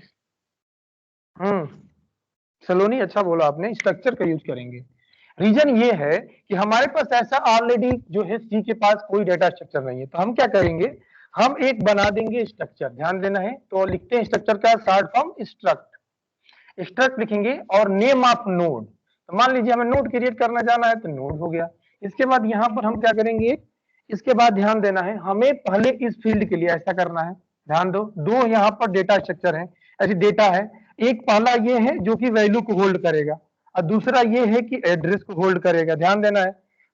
सलोनी अच्छा बोला आपने, स्ट्रक्चर का यूज करेंगे। रीजन ये है कि हमारे पास ऐसा ऑलरेडी जो है सी के पास कोई डेटा स्ट्रक्चर नहीं है, तो हम क्या करेंगे, हम एक बना देंगे स्ट्रक्चर, ध्यान देना है। तो लिखते हैं स्ट्रक्चर का शॉर्ट फॉर्म स्ट्रक्ट। स्ट्रक्ट लिखेंगे और नेम ऑफ नोड। तो मान लीजिए हमें नोड क्रिएट करना जाना है तो नोड हो गया। इसके बाद यहाँ पर हम क्या करेंगे, इसके बाद ध्यान देना है हमें पहले इस फील्ड के लिए ऐसा करना है। ध्यान दो, दो यहाँ पर डेटा स्ट्रक्चर है, ऐसे डेटा है। एक पहला ये है जो कि वैल्यू को होल्ड करेगा और दूसरा ये है कि एड्रेस को होल्ड करेगा। ध्यान देना है,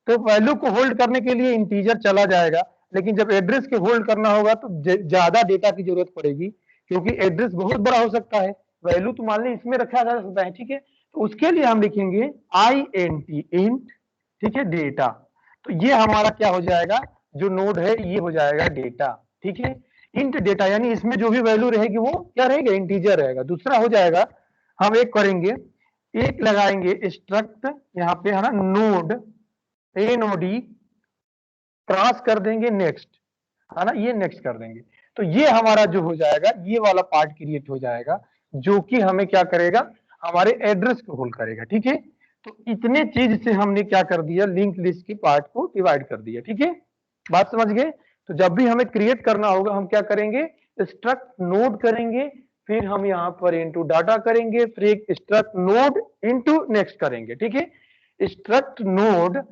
तो वैल्यू को होल्ड करने के लिए इंटीजर चला जाएगा, लेकिन जब एड्रेस के होल्ड करना होगा तो ज्यादा डेटा की जरूरत पड़ेगी, क्योंकि एड्रेस बहुत बड़ा हो सकता है, वैल्यू तो मान ली इसमें रखा जा सकता है। ठीक है, तो उसके लिए हम लिखेंगे INT इंट, ठीक है, डेटा। तो ये हमारा क्या हो जाएगा, जो नोड है ये हो जाएगा डेटा। ठीक है, इंट डेटा यानी इसमें जो भी वैल्यू रहेगी वो क्या रहेगा, इंटीजर रहेगा। दूसरा हो जाएगा, हम एक करेंगे, एक लगाएंगे स्ट्रक्ट यहाँ पे है ना, नोड NOD क्रॉस कर देंगे नेक्स्ट, है ना, ये नेक्स्ट कर देंगे। तो ये हमारा जो हो जाएगा, ये वाला पार्ट क्रिएट हो जाएगा, जो कि हमें क्या करेगा, हमारे एड्रेस को होल्ड करेगा। ठीक है, तो इतने चीज से हमने क्या कर दिया, लिंक लिस्ट की पार्ट को डिवाइड कर दिया। ठीक है, बात समझ गए। तो जब भी हमें क्रिएट करना होगा हम क्या करेंगे, स्ट्रक्ट नोड करेंगे, फिर हम यहाँ पर इनटू डाटा करेंगे, फिर एक स्ट्रक्ट नोड इनटू नेक्स्ट करेंगे। ठीक है, स्ट्रक्ट नोड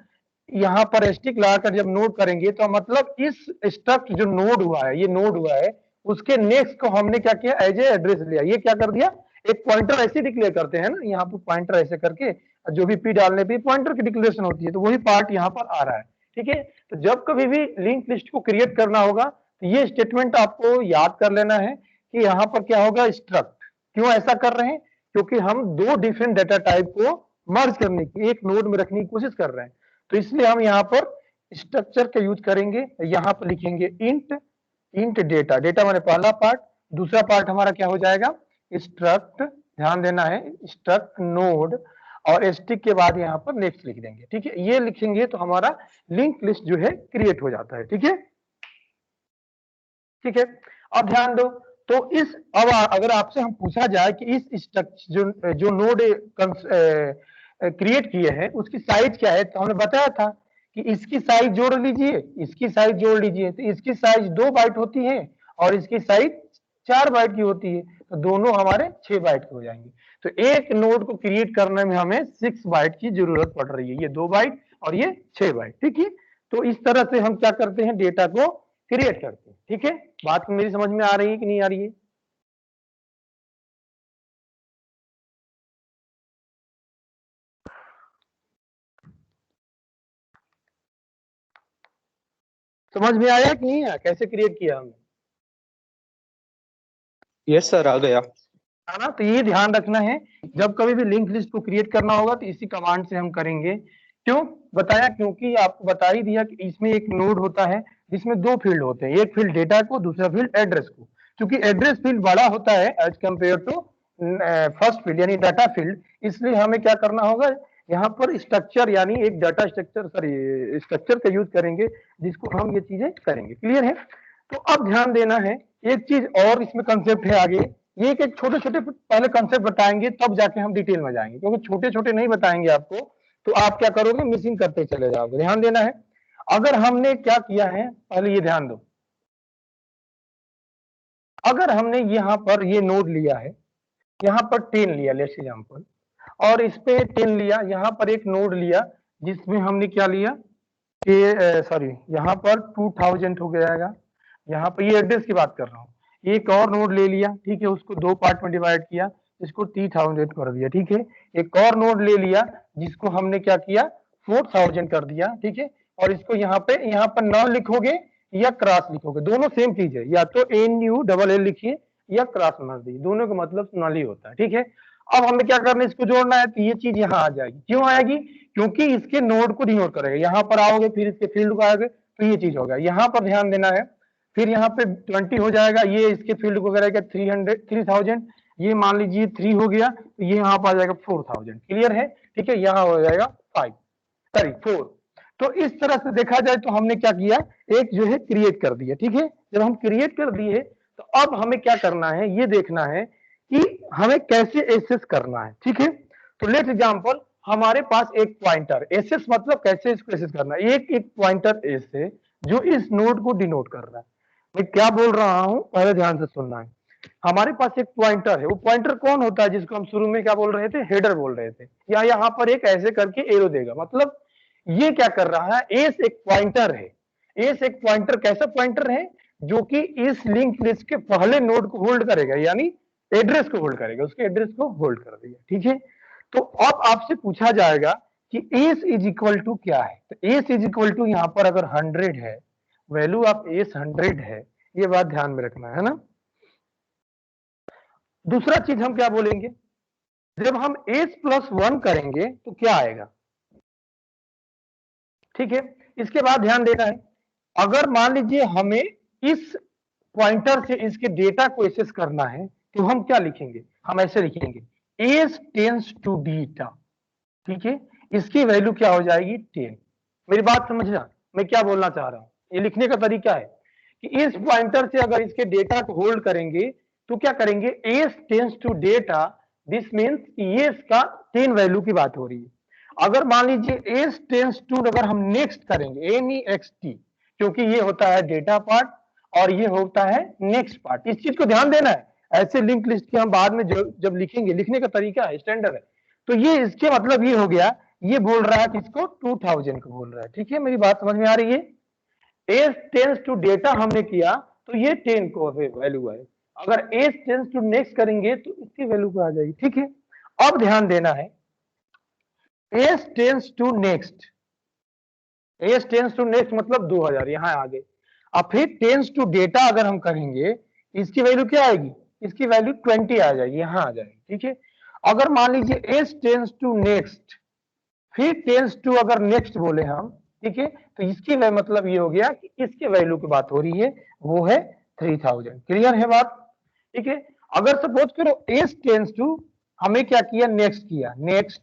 यहाँ पर एस्टिक लगाकर जब नोड करेंगे तो मतलब इस स्ट्रक्ट जो नोड हुआ है, ये नोड हुआ है, उसके नेक्स्ट को हमने क्या किया, एज ए एड्रेस लिया। ये क्या कर दिया, एक पॉइंटर ऐसे डिक्लेयर करते हैं ना, यहाँ पर पॉइंटर ऐसे करके जो भी पी डालने पे पॉइंटर की डिक्लेरेशन होती है, तो वही पार्ट यहाँ पर आ रहा है। ठीक है, तो जब कभी भी लिंक लिस्ट को क्रिएट करना होगा तो ये स्टेटमेंट आपको याद कर लेना है कि यहाँ पर क्या होगा, स्ट्रक्ट। क्यों ऐसा कर रहे हैं, क्योंकि हम दो डिफरेंट डाटा टाइप को मर्ज करने की, एक नोड में रखने की कोशिश कर रहे हैं, तो इसलिए हम यहाँ पर स्ट्रक्चर का यूज करेंगे। यहाँ पर लिखेंगे इंट डेटा, डेटा माने पहला पार्ट, दूसरा पार्ट हमारा क्या हो जाएगा, स्ट्रक्ट, ध्यान देना है, स्ट्रक्ट नोड और स्टिक के बाद यहाँ पर नेक्स्ट लिख देंगे। ठीक है, ये लिखेंगे तो हमारा लिंक लिस्ट जो है क्रिएट हो जाता है। ठीक है, ठीक है, अब ध्यान दो, तो इस अब अगर आपसे हम पूछा जाए कि इस स्ट्रक्चर जो नोड क्रिएट किए हैं उसकी साइज क्या है, तो हमने बताया था कि इसकी साइज जोड़ लीजिए, इसकी साइज जोड़ लीजिए, तो इसकी साइज 2 बाइट होती है और इसकी साइज 4 बाइट की होती है, तो दोनों हमारे 6 बाइट के हो जाएंगे। तो एक नोड को क्रिएट करने में हमें 6 बाइट की जरूरत पड़ रही है, ये 2 बाइट और ये 6 बाइट। ठीक है, तो इस तरह से हम क्या करते हैं, डेटा को क्रिएट करते हैं। ठीक है, बात मेरी समझ में आ रही है कि नहीं आ रही है? समझ में आया कि नहीं आया, कैसे क्रिएट किया हमने? यस सर, आ गया। है ना, तो ये ध्यान रखना है, जब कभी भी लिंक लिस्ट को क्रिएट करना होगा तो इसी कमांड से हम करेंगे। क्यों बताया, क्योंकि आपको बता ही दिया कि इसमें एक नोड होता है जिसमें 2 फील्ड होते हैं, एक फील्ड डेटा को, दूसरा फील्ड एड्रेस को। क्योंकि एड्रेस फील्ड बड़ा होता है as compare to first field यानी डाटा फील्ड, इसलिए हमें क्या करना होगा, यहाँ पर स्ट्रक्चर यानी एक डाटा स्ट्रक्चर, सॉरी स्ट्रक्चर का यूज करेंगे जिसको हम ये चीजें करेंगे। क्लियर है? तो अब ध्यान देना है, एक चीज और इसमें कंसेप्ट है आगे, ये एक छोटे छोटे पहले कंसेप्ट बताएंगे तब जाके हम डिटेल में जाएंगे, क्योंकि छोटे छोटे नहीं बताएंगे आपको तो आप क्या करोगे, मिसिंग करते चले जाओगे। ध्यान देना है, अगर हमने क्या किया है, पहले ये ध्यान दो, अगर हमने यहाँ पर ये नोड लिया है, यहाँ पर 10 लिया लेट्स एग्जांपल, और इस पे 10 लिया, यहाँ पर एक नोड लिया जिसमें हमने क्या लिया कि सॉरी यहाँ पर 2000 हो जाएगा, यहाँ पर ये एड्रेस की बात कर रहा हूँ, एक और नोड ले लिया, ठीक है, उसको 2 पार्ट में डिवाइड किया, इसको 3000 कर दिया। ठीक है, एक और नोड ले लिया जिसको हमने क्या किया, 4000 कर दिया। ठीक है, और इसको यहाँ पर नॉन लिखोगे या क्रॉस लिखोगे, दोनों सेम चीज है, या तो NULL लिखिए या क्रॉस मार दीजिए, दोनों का मतलब नॉन ही होता है। ठीक है, अब हमें क्या करना है, इसको जोड़ना है, तो ये चीज यहाँ आ जाएगी। क्यों आएगी, क्योंकि इसके नोड को डिनोट करेगा, यहाँ पर आओगे फिर इसके फील्ड को आओगे तो ये चीज होगा, यहाँ पर ध्यान देना है, फिर यहाँ पे 20 हो जाएगा, ये इसके फील्ड को करेगा 3000, ये मान लीजिए 3 हो गया, तो ये यहाँ पर आ जाएगा 4000। क्लियर है? ठीक है, यहाँ हो जाएगा 4। तो इस तरह से देखा जाए तो हमने क्या किया, एक जो है क्रिएट कर दिया। ठीक है, जब हम क्रिएट कर दिए तो अब हमें क्या करना है, ये देखना है कि हमें कैसे एक्सेस करना है। ठीक है, तो लेट्स एग्जांपल, हमारे पास एक पॉइंटर, एक्सेस मतलब कैसे इसको एक्सेस करना है, एक पॉइंटर ऐसे जो इस नोड को डिनोट कर रहा है। मैं क्या बोल रहा हूं, पहले ध्यान से सुनना है। हमारे पास एक पॉइंटर है, वो पॉइंटर कौन होता है जिसको हम शुरू में क्या बोल रहे थे, हेडर बोल रहे थे, या यहाँ पर एक ऐसे करके एरो देगा, मतलब ये क्या कर रहा है, एस एक पॉइंटर है, एस एक पॉइंटर कैसा पॉइंटर है जो कि इस लिंक लिस्ट के पहले नोड को होल्ड करेगा, यानी एड्रेस को होल्ड करेगा, उसके एड्रेस को होल्ड कर देगा, ठीक है। तो अब आपसे पूछा जाएगा कि एस इज इक्वल टू क्या है, तो एस इज इक्वल टू यहाँ पर अगर 100 है, वैल्यू ऑफ एस 100 है, ये बात ध्यान में रखना है ना। दूसरा चीज हम क्या बोलेंगे, जब हम एस प्लस 1 करेंगे तो क्या आएगा, ठीक है। इसके बाद ध्यान देना है, अगर मान लीजिए हमें इस पॉइंटर से इसके डेटा को एक्सेस करना है तो हम क्या लिखेंगे, हम ऐसे लिखेंगे एस टेंस टू डेटा, ठीक है। इसकी वैल्यू क्या हो जाएगी 10। मेरी बात समझना, मैं क्या बोलना चाह रहा हूं, ये लिखने का तरीका है कि इस पॉइंटर से अगर इसके डेटा को होल्ड करेंगे तो क्या करेंगे, S tends to data, this means ये इसका 10 वैल्यू की बात हो रही है। अगर मान लीजिए एस टेंस टू अगर हम नेक्स्ट करेंगे, NEXT, क्योंकि ये होता है डेटा पार्ट और ये होता है नेक्स्ट पार्ट, इस चीज को ध्यान देना है। ऐसे लिंक लिस्ट के हम बाद में जब लिखेंगे, लिखने का तरीका है, स्टैंडर्ड है। तो ये इसके मतलब ये हो गया, ये बोल रहा है किसको, 2000 को बोल रहा है, ठीक है। मेरी बात समझ में आ रही है, एस टेंस टू डेटा हमने किया तो ये 10 को वैल्यू है, अगर एस टेंस टू नेक्स्ट करेंगे तो इसकी वैल्यू को आ जाएगी, ठीक है। अब ध्यान देना है, S tends to next, S tends to next मतलब 2000 यहां आ गए। अब फिर टेंस टू डेटा अगर हम करेंगे, इसकी वैल्यू क्या आएगी, इसकी वैल्यू 20 आ जाएगी, यहां आ जाएगी, ठीक है। अगर मान लीजिए एस टेंस टू नेक्स्ट, फिर टेंस टू अगर नेक्स्ट बोले हम, ठीक है, तो इसकी मतलब ये हो गया कि इसके वैल्यू की बात हो रही है, वो है 3000। क्लियर है बात, ठीक है। अगर सपोज करो एस टेंस टू, हमें क्या किया, नेक्स्ट किया, नेक्स्ट,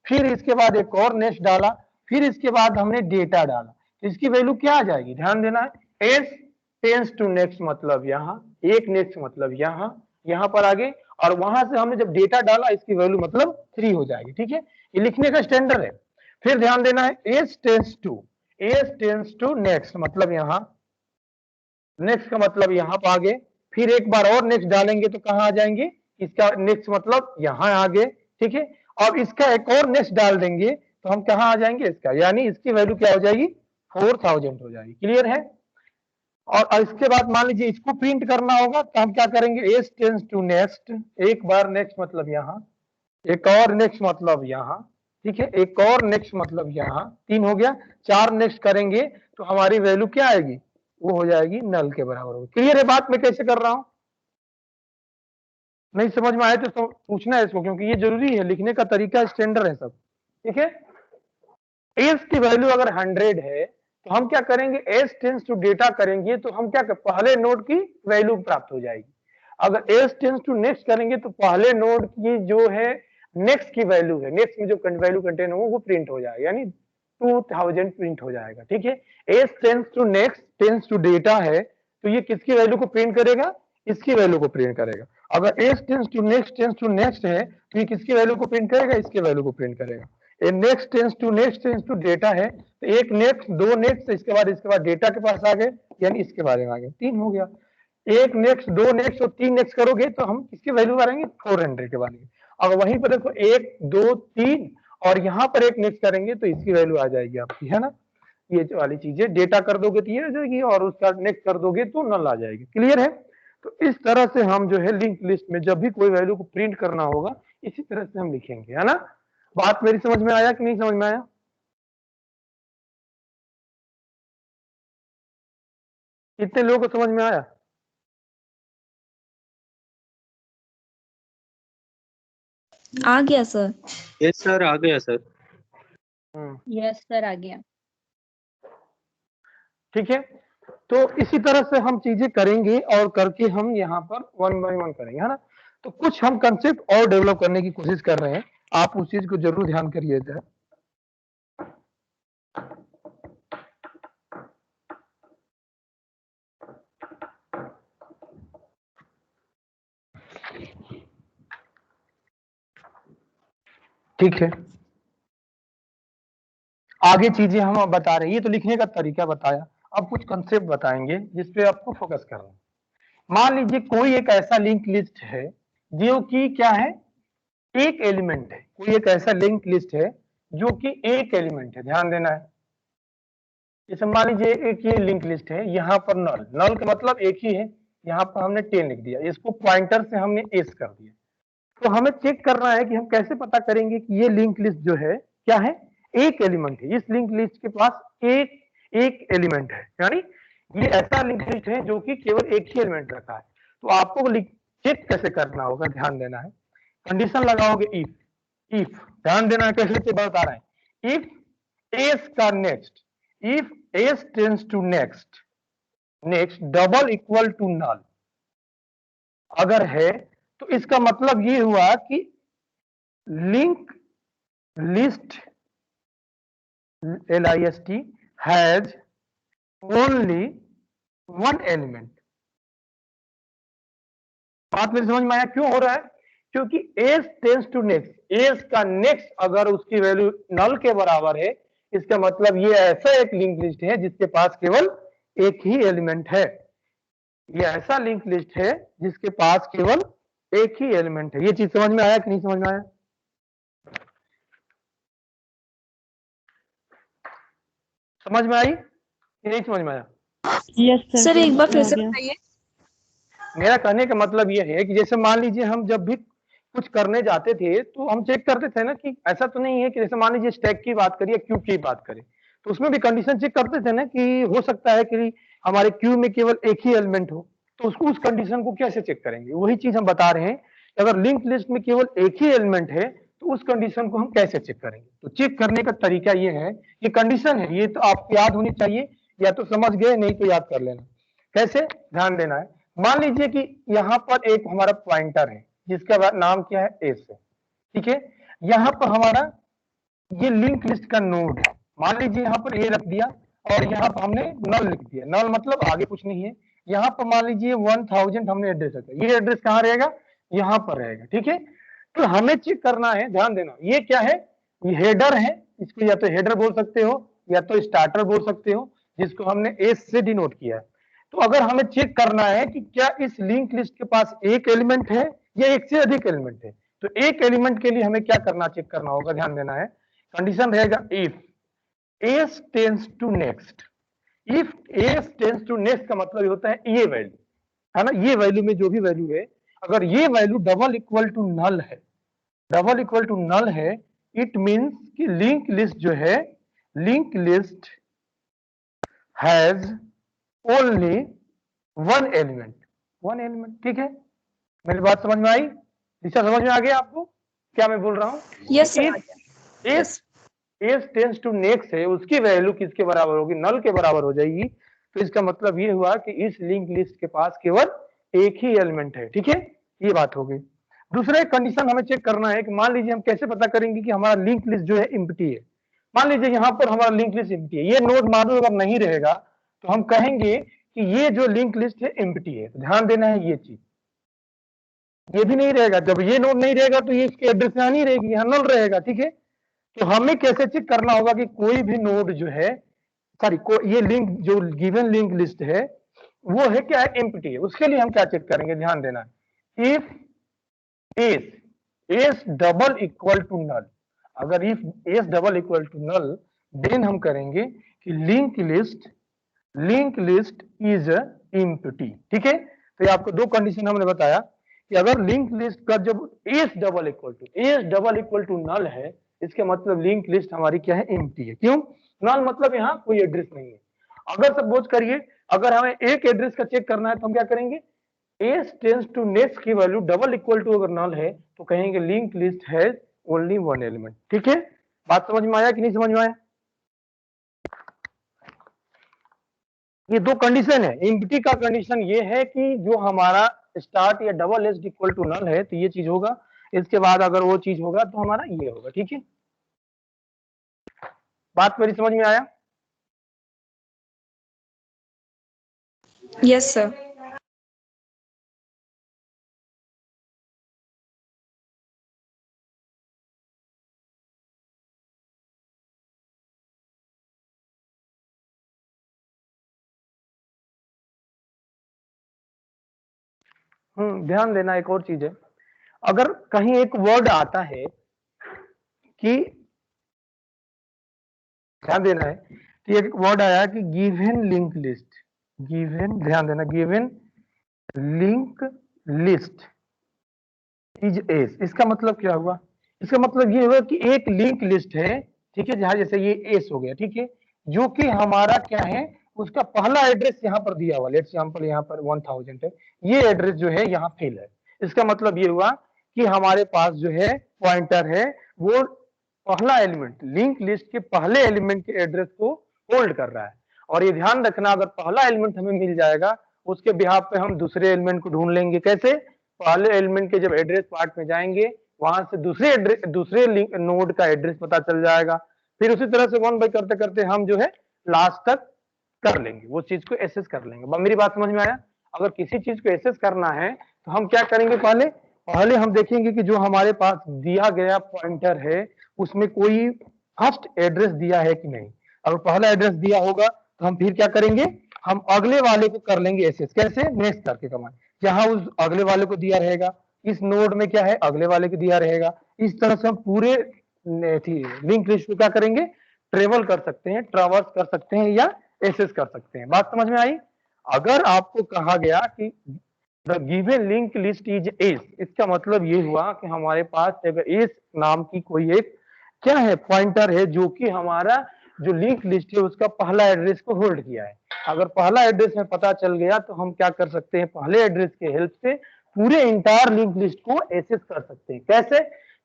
फिर इसके बाद एक और नेक्स्ट डाला, फिर इसके बाद हमने डेटा डाला, तो इसकी वैल्यू क्या आ जाएगी, ध्यान देना है, एस टेंस टू नेक्स्ट मतलब यहाँ, एक नेक्स्ट मतलब यहाँ पर आगे, और वहां से हमने जब डेटा डाला इसकी वैल्यू मतलब 3 हो जाएगी, ठीक है। ये लिखने का स्टैंडर्ड है। फिर ध्यान देना है, एस टेंस टू नेक्स्ट मतलब यहाँ, नेक्स्ट का मतलब यहाँ पर आगे, फिर एक बार और नेक्स्ट डालेंगे तो कहाँ आ जाएंगे, इसका नेक्स्ट मतलब यहाँ आगे, ठीक है। अब इसका एक और नेक्स्ट डाल देंगे तो हम कहाँ आ जाएंगे, इसका, यानी इसकी वैल्यू क्या हो जाएगी, 4000 हो जाएगी। क्लियर है। और इसके बाद मान लीजिए इसको प्रिंट करना होगा तो हम क्या करेंगे, एस टेंस टू नेक्स्ट, एक बार नेक्स्ट मतलब यहाँ, एक और नेक्स्ट मतलब यहाँ, ठीक है, एक और नेक्स्ट मतलब यहाँ, 3 हो गया, 4 नेक्स्ट करेंगे तो हमारी वैल्यू क्या आएगी, वो हो जाएगी नल के बराबर होगी। क्लियर है बात मैं कैसे कर रहा हूं, नहीं समझ में आए तो पूछना है इसको, क्योंकि ये जरूरी है, लिखने का तरीका स्टैंडर्ड है सब, ठीक है। एस की वैल्यू अगर 100 है तो हम क्या करेंगे, एस टेंस टू डेटा करेंगे तो हम क्या पहले नोड की वैल्यू प्राप्त हो जाएगी। अगर एस टेंस टू नेक्स्ट करेंगे तो पहले नोड की जो है नेक्स्ट की वैल्यू है, नेक्स्ट में जो वैल्यू कंटेन हो वो प्रिंट हो जाएगा, यानी 2000 प्रिंट हो जाएगा, ठीक है। S tends to next tends to data है तो ये किसकी वैल्यू को प्रिंट करेगा, इसकी वैल्यू को प्रिंट करेगा। अगर एस टेंस टू नेक्स्ट है तो ये किसकी वैल्यू को प्रिंट करेगा, इसके वैल्यू को प्रिंट करेगा। A next tends to data है तो एक नेक्स्ट, दो नेक्स्ट, इसके बाद डेटा के पास आ गए, यानी इसके बारे में आ गए, 3 हो गया। एक नेक्स्ट, दो नेक्स्ट और 3 नेक्स्ट करोगे तो हम किसकी वैल्यू मारेंगे, 400 के बारे में। अगर वहीं पर देखो 1 2 3 और यहाँ पर एक नेक्स्ट करेंगे तो इसकी वैल्यू आ जाएगी आपकी, है ना। ये वाली चीजें डेटा कर दोगे तो ये आ जाएगी, और उसका नेक्स्ट कर दोगे तो नल आ जाएगी। क्लियर है। तो इस तरह से हम जो है लिंक लिस्ट में जब भी कोई वैल्यू को प्रिंट करना होगा इसी तरह से हम लिखेंगे, है ना। बात मेरी समझ में आया कि नहीं समझ में आया, कितने लोगों को समझ में आया। आ गया सर। यस सर, आ गया सर। यस सर, आ गया। ठीक है, तो इसी तरह से हम चीजें करेंगे और करके हम यहाँ पर 1 बाय 1 करेंगे, है ना। तो कुछ हम कंसेप्ट और डेवलप करने की कोशिश कर रहे हैं, आप उस चीज को जरूर ध्यान करिएगा। ठीक है, आगे चीजें हम अब बता रहे हैं, ये तो लिखने का तरीका बताया, अब कुछ कंसेप्ट बताएंगे जिसपे आपको फोकस करना है। मान लीजिए कोई एक ऐसा लिंक लिस्ट है जो कि क्या है, एक एलिमेंट है, कोई एक ऐसा लिंक लिस्ट है जो कि एक एलिमेंट है, ध्यान देना है। जैसे मान लीजिए एक ये लिंक लिस्ट है, यहाँ पर नल, नल का मतलब एक ही है, यहाँ पर हमने 10 लिख दिया, इसको पॉइंटर से हमने एस कर दिया। तो हमें चेक करना है कि हम कैसे पता करेंगे कि ये लिंक लिस्ट जो है क्या है, एक एलिमेंट है, इस लिंक लिस्ट के पास एक एक एलिमेंट है, यानी ये ऐसा लिंक लिस्ट है जो कि केवल एक ही एलिमेंट रखा है। तो आपको चेक कैसे करना होगा, ध्यान देना है। कंडीशन लगाओगे इफ ध्यान देना है कैसे से बता रहे हैं, इफ एस का next, if S tends to next double equal to null अगर है, तो इसका मतलब ये हुआ कि link list LIST has only one element. बात मेरी समझ में आया क्यों हो रहा है, क्योंकि S tends to next, S का नेक्स्ट अगर उसकी वैल्यू नल के बराबर है, इसका मतलब ये ऐसा एक लिंक लिस्ट है जिसके पास केवल एक ही एलिमेंट है। ये ऐसा लिंक लिस्ट है जिसके पास केवल एक ही एलिमेंट है। ये चीज समझ में आया कि नहीं समझ में आया? समझ में आई कि नहीं समझ में आया? यस सर एक बार फिर से बताइए। मेरा कहने का मतलब ये है कि जैसे मान लीजिए हम जब भी कुछ करने जाते थे तो हम चेक करते थे ना कि ऐसा तो नहीं है कि जैसे मान लीजिए स्टैक की बात करिए, क्यू की बात करें, तो उसमें भी कंडीशन चेक करते थे ना कि हो सकता है कि हमारे क्यू में केवल एक ही एलिमेंट हो, तो उसको उस कंडीशन को कैसे चेक करेंगे, वही चीज हम बता रहे हैं कि अगर लिंक लिस्ट में केवल एक ही एलिमेंट है तो उस कंडीशन को हम कैसे चेक करेंगे। तो चेक करने का तरीका ये है, ये कंडीशन है, ये तो आपको याद होनी चाहिए, या तो समझ गए नहीं तो याद कर लेना। कैसे, ध्यान देना है। मान लीजिए कि यहाँ पर एक हमारा पॉइंटर है जिसका नाम क्या है एस है, ठीक है। यहाँ पर हमारा ये लिंक लिस्ट का नोड है, मान लीजिए यहाँ पर ए रख दिया और यहाँ पर हमने नल लिख दिया, नल मतलब आगे कुछ नहीं है। यहाँ पर मान लीजिए 1000 हमने एड्रेस रखा, ये एड्रेस कहाँ रहेगा, यहाँ पर रहेगा, ठीक है। तो हमें चेक करना है, ध्यान देना, ये क्या है, ये हेडर है, इसको या तो हेडर बोल सकते हो या तो स्टार्टर बोल सकते हो, जिसको हमने एस से डिनोट किया है। तो अगर हमें चेक करना है कि क्या इस लिंक लिस्ट के पास एक एलिमेंट है या एक से अधिक एलिमेंट है, तो एक एलिमेंट के लिए हमें क्या करना, चेक करना होगा, ध्यान देना है। कंडीशन रहेगा if S tends to next, if S tends to next का मतलब होता है ये वैल्यू है ना, ये वैल्यू में जो भी वैल्यू है, अगर ये value double equal to null है, डबल इक्वल टू नल है, इट मींस कि लिंक लिस्ट जो है, link list has only one element, one element, ठीक है। मेरी बात समझ में आई, दिशा समझ में आ गया आपको क्या मैं बोल रहा हूँ? Yes sir. S S tends to next है, उसकी वैल्यू किसके बराबर होगी, नल के बराबर हो जाएगी। तो इसका मतलब ये हुआ कि इस लिंक लिस्ट के पास केवल एक ही एलिमेंट है, ठीक है, ये बात हो गई। दूसरा एक कंडीशन हमें चेक करना है कि मान लीजिए हम कैसे पता करेंगे कि हमारा लिंक लिस्ट जो है एम्प्टी है। मान लीजिए यहाँ पर हमारा लिंक लिस्ट एम्प्टी है, ये नोड मानो अगर नहीं रहेगा तो हम कहेंगे कि ये जो लिंक लिस्ट है एम्प्टी है। तो ध्यान देना है ये चीज, ये भी नहीं रहेगा, जब ये नोड नहीं रहेगा तो ये इसके एड्रेस यहाँ नहीं रहेगी, यहाँ नल रहेगा, ठीक है। तो हमें कैसे चेक करना होगा कि कोई भी नोड जो है, सॉरी ये लिंक जो गिवन लिंक लिस्ट है वो है क्या है, एम्प्टी है। उसके लिए हम क्या चेक करेंगे, ध्यान देना, if S double equal to null, अगर if S double equal to null, then हम करेंगे कि लिंक लिस्ट इज एम्प्टी, ठीक है। तो ये आपको दो कंडीशन हमने बताया कि अगर लिंक लिस्ट का जब S double equal to null है, इसका मतलब लिंक लिस्ट हमारी क्या है, एम्प्टी है। क्यों, नल मतलब यहाँ कोई एड्रेस नहीं है। अगर सपोज करिए अगर हमें एक एड्रेस का चेक करना है तो हम क्या करेंगे, एस टेंस टू नेक्स्ट की वैल्यू डबल इक्वल टू अगर नल है तो कहेंगे link list has only one element, ठीक है। बात समझ में आया कि नहीं समझ में आया? ये दो कंडीशन है, एम्प्टी का कंडीशन ये है कि जो हमारा स्टार्ट या double S equal to null है तो ये चीज होगा, इसके बाद अगर वो चीज होगा तो हमारा ये होगा, ठीक है। बात मेरी समझ में आया? Yes sir. ध्यान देना, एक और चीज है, अगर कहीं एक वर्ड आता है कि, ध्यान देना है कि एक वर्ड आया कि गिवन लिंक लिस्ट, गिवन, ध्यान देना, given link list is S, इसका मतलब क्या हुआ? इसका मतलब ये हुआ कि एक लिंक लिस्ट है, ठीक है, जहां जैसे ये एस हो गया, ठीक है, जो कि हमारा क्या है, उसका पहला एड्रेस यहाँ पर दिया हुआ, लेट एग्जांपल यहाँ पर 1000 है, ये एड्रेस जो है यहाँ फेल है। इसका मतलब ये हुआ कि हमारे पास जो है पॉइंटर है, वो पहला एलिमेंट, लिंक लिस्ट के पहले एलिमेंट के एड्रेस को होल्ड कर रहा है। और ये ध्यान रखना, अगर पहला एलिमेंट हमें मिल जाएगा, उसके बिहाफ पे हम दूसरे एलिमेंट को ढूंढ लेंगे। कैसे? पहले एलिमेंट के जब एड्रेस पार्ट में जाएंगे, वहां से दूसरे लिंक नोड का एड्रेस पता चल जाएगा, फिर उसी तरह से 1 बाय करते करते हम जो है लास्ट तक कर लेंगे, वो चीज को एसेस कर लेंगे। मेरी बात समझ में आया? अगर किसी चीज को एसेस करना है तो हम क्या करेंगे, पहले हम देखेंगे कि जो हमारे पास दिया गया पॉइंटर है उसमें कोई फर्स्ट एड्रेस दिया है कि नहीं। अगर पहला एड्रेस दिया होगा तो हम फिर क्या करेंगे, हम अगले वाले को कर लेंगे एसेस। कैसे? नेक्स्ट करके कमांड, जहां उस अगले वाले को दिया रहेगा, इस नोड में क्या है, अगले वाले को दिया रहेगा। इस तरह से हम पूरे लिंक लिस्ट को क्या करेंगे, ट्रेवल कर सकते हैं, ट्रावर्स कर सकते हैं या एसेस कर सकते हैं। बात समझ में आई? अगर आपको कहा गया कि the given link list is S, इसका मतलब ये हुआ कि हमारे पास एस नाम की कोई एक क्या है, पॉइंटर है, जो कि हमारा जो लिंक लिस्ट है उसका पहला एड्रेस को होल्ड किया है। अगर पहला एड्रेस में पता चल गया तो हम क्या कर सकते हैं, पहले एड्रेस के हेल्प से पूरे इंटायर लिंक लिस्ट को एसेस कर सकते हैं। कैसे?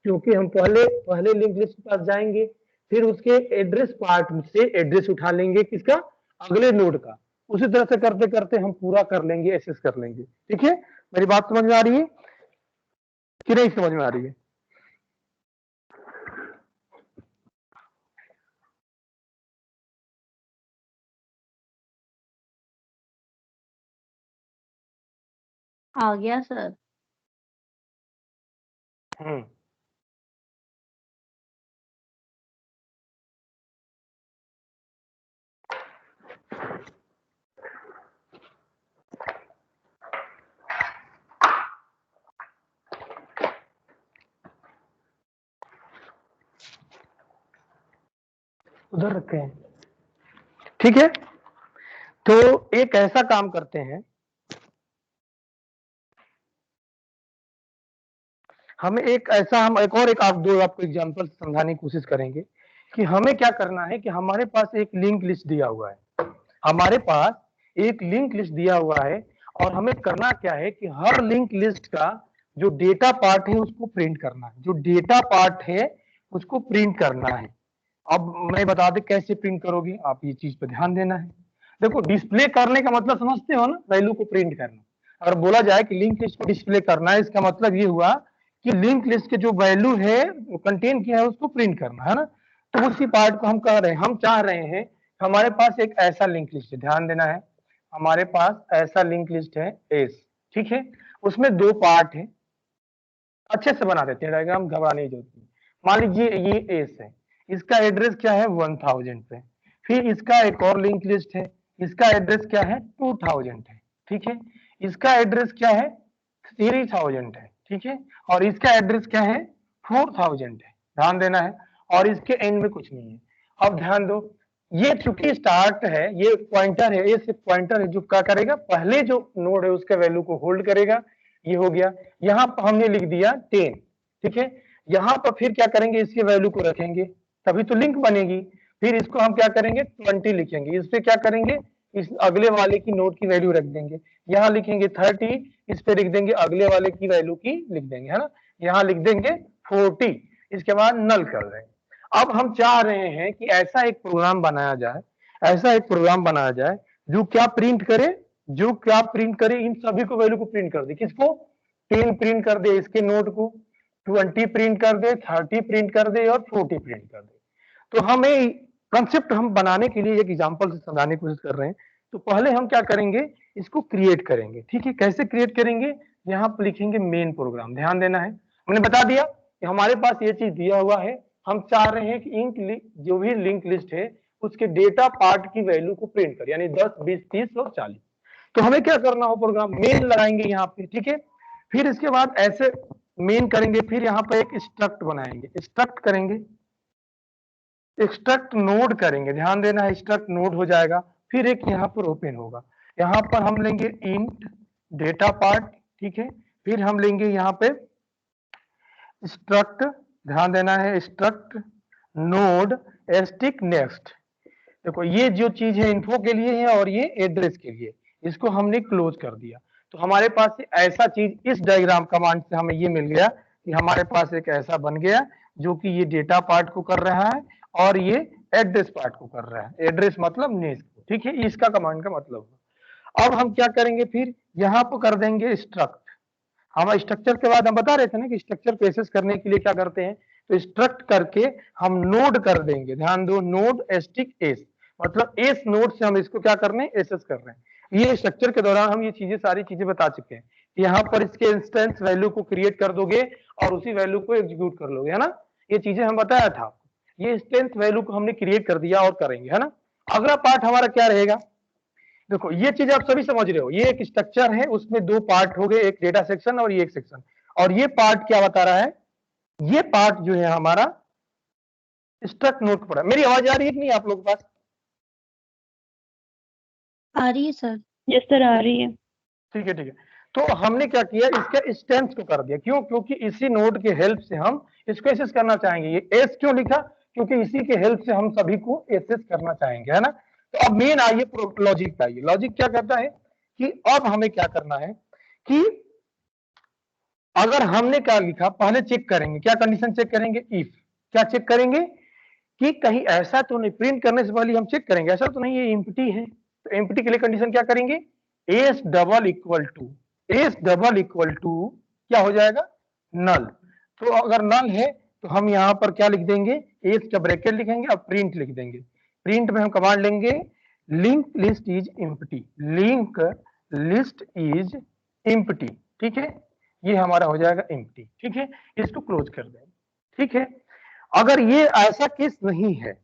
क्योंकि हम पहले लिंक लिस्ट के पास जाएंगे, फिर उसके एड्रेस पार्ट से एड्रेस उठा लेंगे, किसका, अगले नोड का। उसी तरह से करते करते हम पूरा कर लेंगे, एसेस कर लेंगे। ठीक है, मेरी बात समझ में आ रही है कि नहीं समझ में आ रही है? आ गया सर। उधर रखे हैं, ठीक है। तो एक ऐसा काम करते हैं, हम एक आपको एग्जांपल समझाने की कोशिश करेंगे कि हमें क्या करना है। कि हमारे पास एक लिंक लिस्ट दिया हुआ है, हमारे पास एक लिंक लिस्ट दिया हुआ है, और हमें करना क्या है कि हर लिंक लिस्ट का जो डेटा पार्ट है उसको प्रिंट करना है, जो डेटा पार्ट है उसको प्रिंट करना है। अब मैं बता दे कैसे प्रिंट करोगे, आप ये चीज पे ध्यान देना है। देखो, डिस्प्ले करने का मतलब समझते हो ना, वैल्यू को प्रिंट करना। अगर बोला जाए कि लिंक लिस्ट को डिस्प्ले करना है, इसका मतलब ये हुआ कि लिंक लिस्ट के जो वैल्यू है कंटेन किया है उसको प्रिंट करना है ना। तो उसी पार्ट को हम कह रहे हैं, हम चाह रहे हैं हमारे पास एक ऐसा लिंक लिस्ट है, ध्यान देना है, हमारे पास ऐसा लिंक लिस्ट है एस, ठीक है, उसमें 2 पार्ट है। अच्छे से बना देते हैं डायग्राम, घबराने की जरूरत नहीं। मान लीजिए ये एस है, इसका एड्रेस क्या है 1000 पे, फिर इसका एक और लिंक लिस्ट है, इसका एड्रेस क्या है 2000 है, ठीक है, इसका एड्रेस क्या है 3000 है, ठीक है, और इसका एड्रेस क्या है 4000 है, ध्यान देना है, और इसके एंड में कुछ नहीं है। अब ध्यान दो, ये चूंकि स्टार्ट है, ये पॉइंटर है, ये सिर्फ पॉइंटर है, जो क्या करेगा, पहले जो नोड है उसके वैल्यू को होल्ड करेगा। ये हो गया, यहाँ पर हमने लिख दिया 10, ठीक है, यहाँ पर फिर क्या करेंगे, इसके वैल्यू को रखेंगे, तभी तो लिंक बनेगी। फिर इसको हम क्या करेंगे 20 लिखेंगे, इस पे क्या करेंगे, इस अगले वाले की नोड की वैल्यू रख देंगे, यहाँ लिखेंगे 30, इस पे लिख देंगे अगले वाले की वैल्यू की लिख देंगे, है ना, यहाँ लिख देंगे 40, इसके बाद नल कर देंगे। अब हम चाह रहे हैं कि ऐसा एक प्रोग्राम बनाया जाए, ऐसा एक प्रोग्राम बनाया जाए जो क्या प्रिंट करे, जो क्या प्रिंट करे, इन सभी को वैल्यू को प्रिंट कर दे। किसको? 10 प्रिंट कर दे इसके नोड को, 20 प्रिंट कर दे, 30 प्रिंट कर दे और 40 प्रिंट कर दे। तो हमें कंसेप्ट हम बनाने के लिए एक एग्जांपल से समझाने की कोशिश कर रहे हैं। तो पहले हम क्या करेंगे, इसको क्रिएट करेंगे, ठीक है। कैसे क्रिएट करेंगे, यहाँ पर लिखेंगे मेन प्रोग्राम, ध्यान देना है, हमने बता दिया कि हमारे पास ये चीज दिया हुआ है, हम चाह रहे हैं कि जो भी लिंक लिस्ट है उसके डेटा पार्ट की वैल्यू को प्रिंट कर, यानी 10, 20, 30 और 40। तो हमें क्या करना हो, प्रोग्राम मेन लगाएंगे यहाँ पे, ठीक है। फिर इसके बाद ऐसे मेन करेंगे, फिर यहाँ पे एक स्ट्रक्ट बनाएंगे, स्ट्रक्ट करेंगे, स्ट्रक्ट नोड करेंगे, ध्यान देना है स्ट्रक्ट नोड हो जाएगा। फिर एक यहाँ पर ओपन होगा, यहाँ पर हम लेंगे इंट डेटा पार्ट, ठीक है। फिर हम लेंगे यहाँ पे स्ट्रक्ट, ध्यान देना है स्ट्रक्ट नोड स्टिक नेक्स्ट। देखो ये जो चीज है इन्फो के लिए है और ये एड्रेस के लिए, इसको हमने क्लोज कर दिया। तो हमारे पास ऐसा चीज इस डायग्राम कमांड से हमें ये मिल गया कि हमारे पास एक ऐसा बन गया जो कि ये डेटा पार्ट को कर रहा है और ये एड्रेस पार्ट को कर रहा है। एड्रेस मतलब नेक्स्ट को, ठीक है, इसका कमांड का मतलब। अब हम क्या करेंगे, फिर यहाँ पर कर देंगे स्ट्रक्ट। हम स्ट्रक्चर के बाद हम बता रहे थे ना कि स्ट्रक्चर को एक्सेस करने के लिए क्या करते हैं, तो स्ट्रक्ट करके हम नोड कर देंगे, ध्यान दो, नोड स्टिक एस, मतलब एस नोड से हम इसको क्या कर रहे हैं, एक्सेस कर रहे हैं। ये स्ट्रक्चर के दौरान हम ये चीजें सारी चीजें बता चुके हैं। यहाँ पर इसके इंस्टेंस वैल्यू को क्रिएट कर दोगे और उसी वैल्यू को एग्जीक्यूट कर लोगे, है ना, ये चीजें हम बताया था आपको। ये इंस्टेंस वैल्यू को हमने क्रिएट कर दिया और करेंगे, है ना। अगला पार्ट हमारा क्या रहेगा, देखो ये चीज आप सभी समझ रहे हो, ये एक स्ट्रक्चर है, उसमें दो पार्ट हो गए, एक डेटा सेक्शन और ये एक सेक्शन। और ये पार्ट क्या बता रहा है, ये पार्ट जो है हमारा स्ट्रक्ट नोड पर है। मेरी आवाज आ रही है कि नहीं आप लोगों के पास? आ रही है सर। यस सर, आ रही है। ठीक है, ठीक है। तो हमने क्या किया, इसके इंस्टेंस को कर दिया, क्यों, क्योंकि इसी नोड के हेल्प से हम इसको एक्सेस करना चाहेंगे। ये एस क्यों लिखा, क्योंकि इसी के हेल्प से हम सभी को एक्सेस करना चाहेंगे, है ना। तो अब मेन आइए लॉजिक पे आइए। लॉजिक क्या कहता है कि अब हमें क्या करना है कि अगर हमने क्या लिखा, पहले चेक करेंगे, क्या कंडीशन चेक करेंगे, इफ, क्या चेक करेंगे कि कहीं ऐसा तो नहीं, प्रिंट करने से पहले हम चेक करेंगे ऐसा तो नहीं ये एम्प्टी है। तो एम्प्टी के लिए कंडीशन क्या करेंगे, S double equal to, S double equal to क्या हो जाएगा, नल। तो अगर नल है तो हम यहाँ पर क्या लिख देंगे, एस का ब्रैकेट लिखेंगे और प्रिंट लिख देंगे। प्रिंट में हम कमांड लेंगे link list is empty, link list is empty, ठीक है, ये हमारा हो जाएगा एम्प्टी, ठीक है। इसको क्लोज कर देंगे, ठीक है। अगर ये ऐसा केस नहीं है,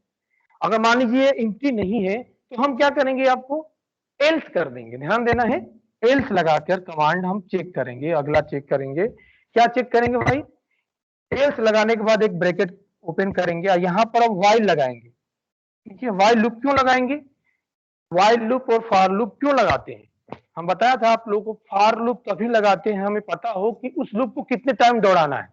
अगर मान लीजिए एम्प्टी नहीं है, तो हम क्या करेंगे, आपको एल्स कर देंगे, ध्यान देना है, एल्स लगाकर कमांड हम चेक करेंगे। अगला चेक करेंगे, क्या चेक करेंगे भाई, एल्स लगाने के बाद एक ब्रैकेट ओपन करेंगे और यहाँ पर हम व्हाइल लगाएंगे, ठीक है। व्हाइल लूप क्यों लगाएंगे, व्हाइल लूप और फॉर लूप क्यों लगाते हैं, हम बताया था आप लोगों को, फॉर लूप तभी लगाते हैं हमें पता हो कि उस लूप को कितने टाइम दौड़ाना है,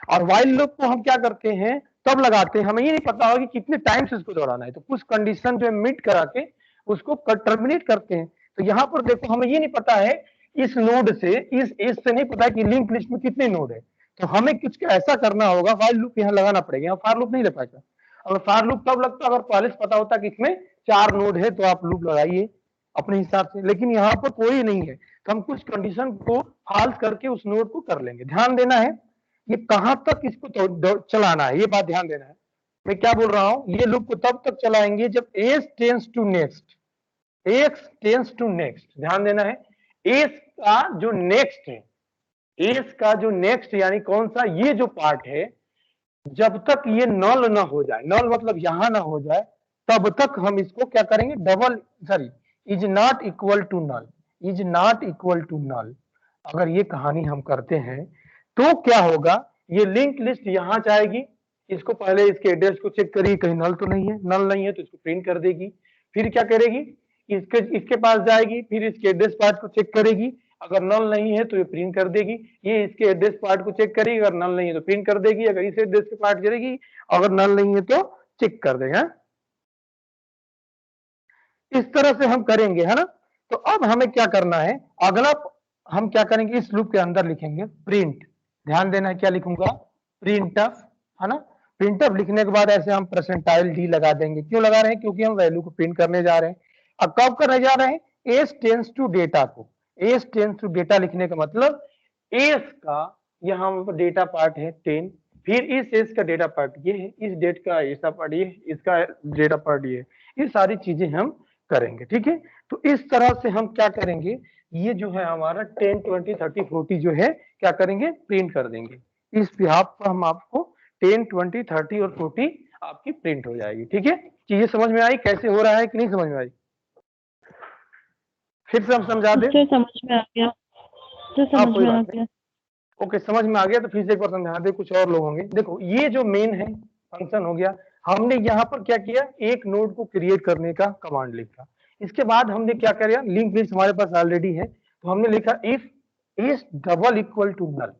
और व्हाइल लूप को हम क्या करते हैं तब लगाते हैं हमें ये नहीं पता होगा कि कितने टाइम से इसको दौड़ाना है, तो कुछ कंडीशन जो है मीट करा के उसको टर्मिनेट करते हैं। तो यहाँ पर देखो हमें ये नहीं पता है इस नोड से, इस एज से नहीं पता है कि लिंक लिस्ट में कितने नोड है, तो हमें कुछ ऐसा करना होगा, व्हाइल लूप यहाँ लगाना पड़ेगा, यहाँ फॉर लूप नहीं लग पाएगा। अगर फॉर लूप तब लगता अगर पहले से पता होता कि इसमें 4 नोड है, तो आप लूप लगाइए अपने हिसाब से, लेकिन यहाँ पर कोई नहीं है, तो हम कुछ कंडीशन को फॉल्स करके उस नोड को कर लेंगे। ध्यान देना है ये कहां तक इसको चलाना है, ये बात ध्यान देना है। मैं क्या बोल रहा हूं, ये लूप को तब तक चलाएंगे जब S tends to next, X tends to next, ध्यान देना है, एस का जो नेक्स्ट है, एस का जो नेक्स्ट यानी कौन सा, ये जो पार्ट है, जब तक ये नल ना हो जाए, नल मतलब यहां ना हो जाए, तब तक हम इसको क्या करेंगे, double sorry is not equal to null, is not equal to null. अगर ये कहानी हम करते हैं तो क्या होगा, ये लिंक लिस्ट यहां जाएगी, इसको पहले इसके एड्रेस को चेक करेगी कहीं नल तो नहीं है, नल नहीं है तो इसको प्रिंट कर देगी। फिर क्या करेगी, इसके पास जाएगी, फिर इसके एड्रेस पार्ट को चेक करेगी, अगर नल नहीं है तो ये प्रिंट कर देगी। ये इसके एड्रेस पार्ट को चेक करेगी, अगर नल नहीं है तो प्रिंट कर देगी, अगर इस एड्रेस के पार्ट करेगी, अगर नल नहीं है तो चेक कर देगा। इस तरह से हम करेंगे, है ना। तो अब हमें क्या करना है, अगला हम क्या करेंगे, इस लूप के अंदर लिखेंगे प्रिंट, ध्यान देना है क्या लिखूंगा, प्रिंटफ, है ना। प्रिंटफ लिखने के बाद ऐसे हम परसेंटाइल डी लगा देंगे, क्यों लगा रहे हैं, क्योंकि हम वैल्यू को प्रिंट करने जा रहे हैं। अब कब करने जा रहे हैं, एस टेंस टू डेटा को, एस टेंस टू डेटा लिखने का मतलब एस का यहाँ डेटा पार्ट है 10, फिर इस एस का डेटा पार्ट ये है, इस डेट का ऐसा पार्ट ये, इसका डेटा पार्ट ये, ये सारी चीजें हम करेंगे, ठीक है। तो इस तरह से हम क्या करेंगे, ये जो है हमारा 10, 20, 30, 40 जो है क्या करेंगे, प्रिंट कर देंगे। इस बिहाफ पर हम आपको 10, 20, 30 और 40 आपकी प्रिंट हो जाएगी, ठीक है। चीजें समझ में आई कैसे हो रहा है कि नहीं समझ में आई, फिर से हम समझा दें, समझ में आ गया। सर हाँ समझ कोई में आ बात नहीं। गया। ओके समझ में आ गया, तो फिर से एक बार समझा दे, कुछ और लोग होंगे। देखो ये जो मेन है फंक्शन हो गया, हमने यहाँ पर क्या किया, एक नोड को क्रिएट करने का कमांड लिखा। इसके बाद हमने क्या किया, लिंक लिस्ट हमारे पास ऑलरेडी है, तो हमने लिखा if is double equal to null.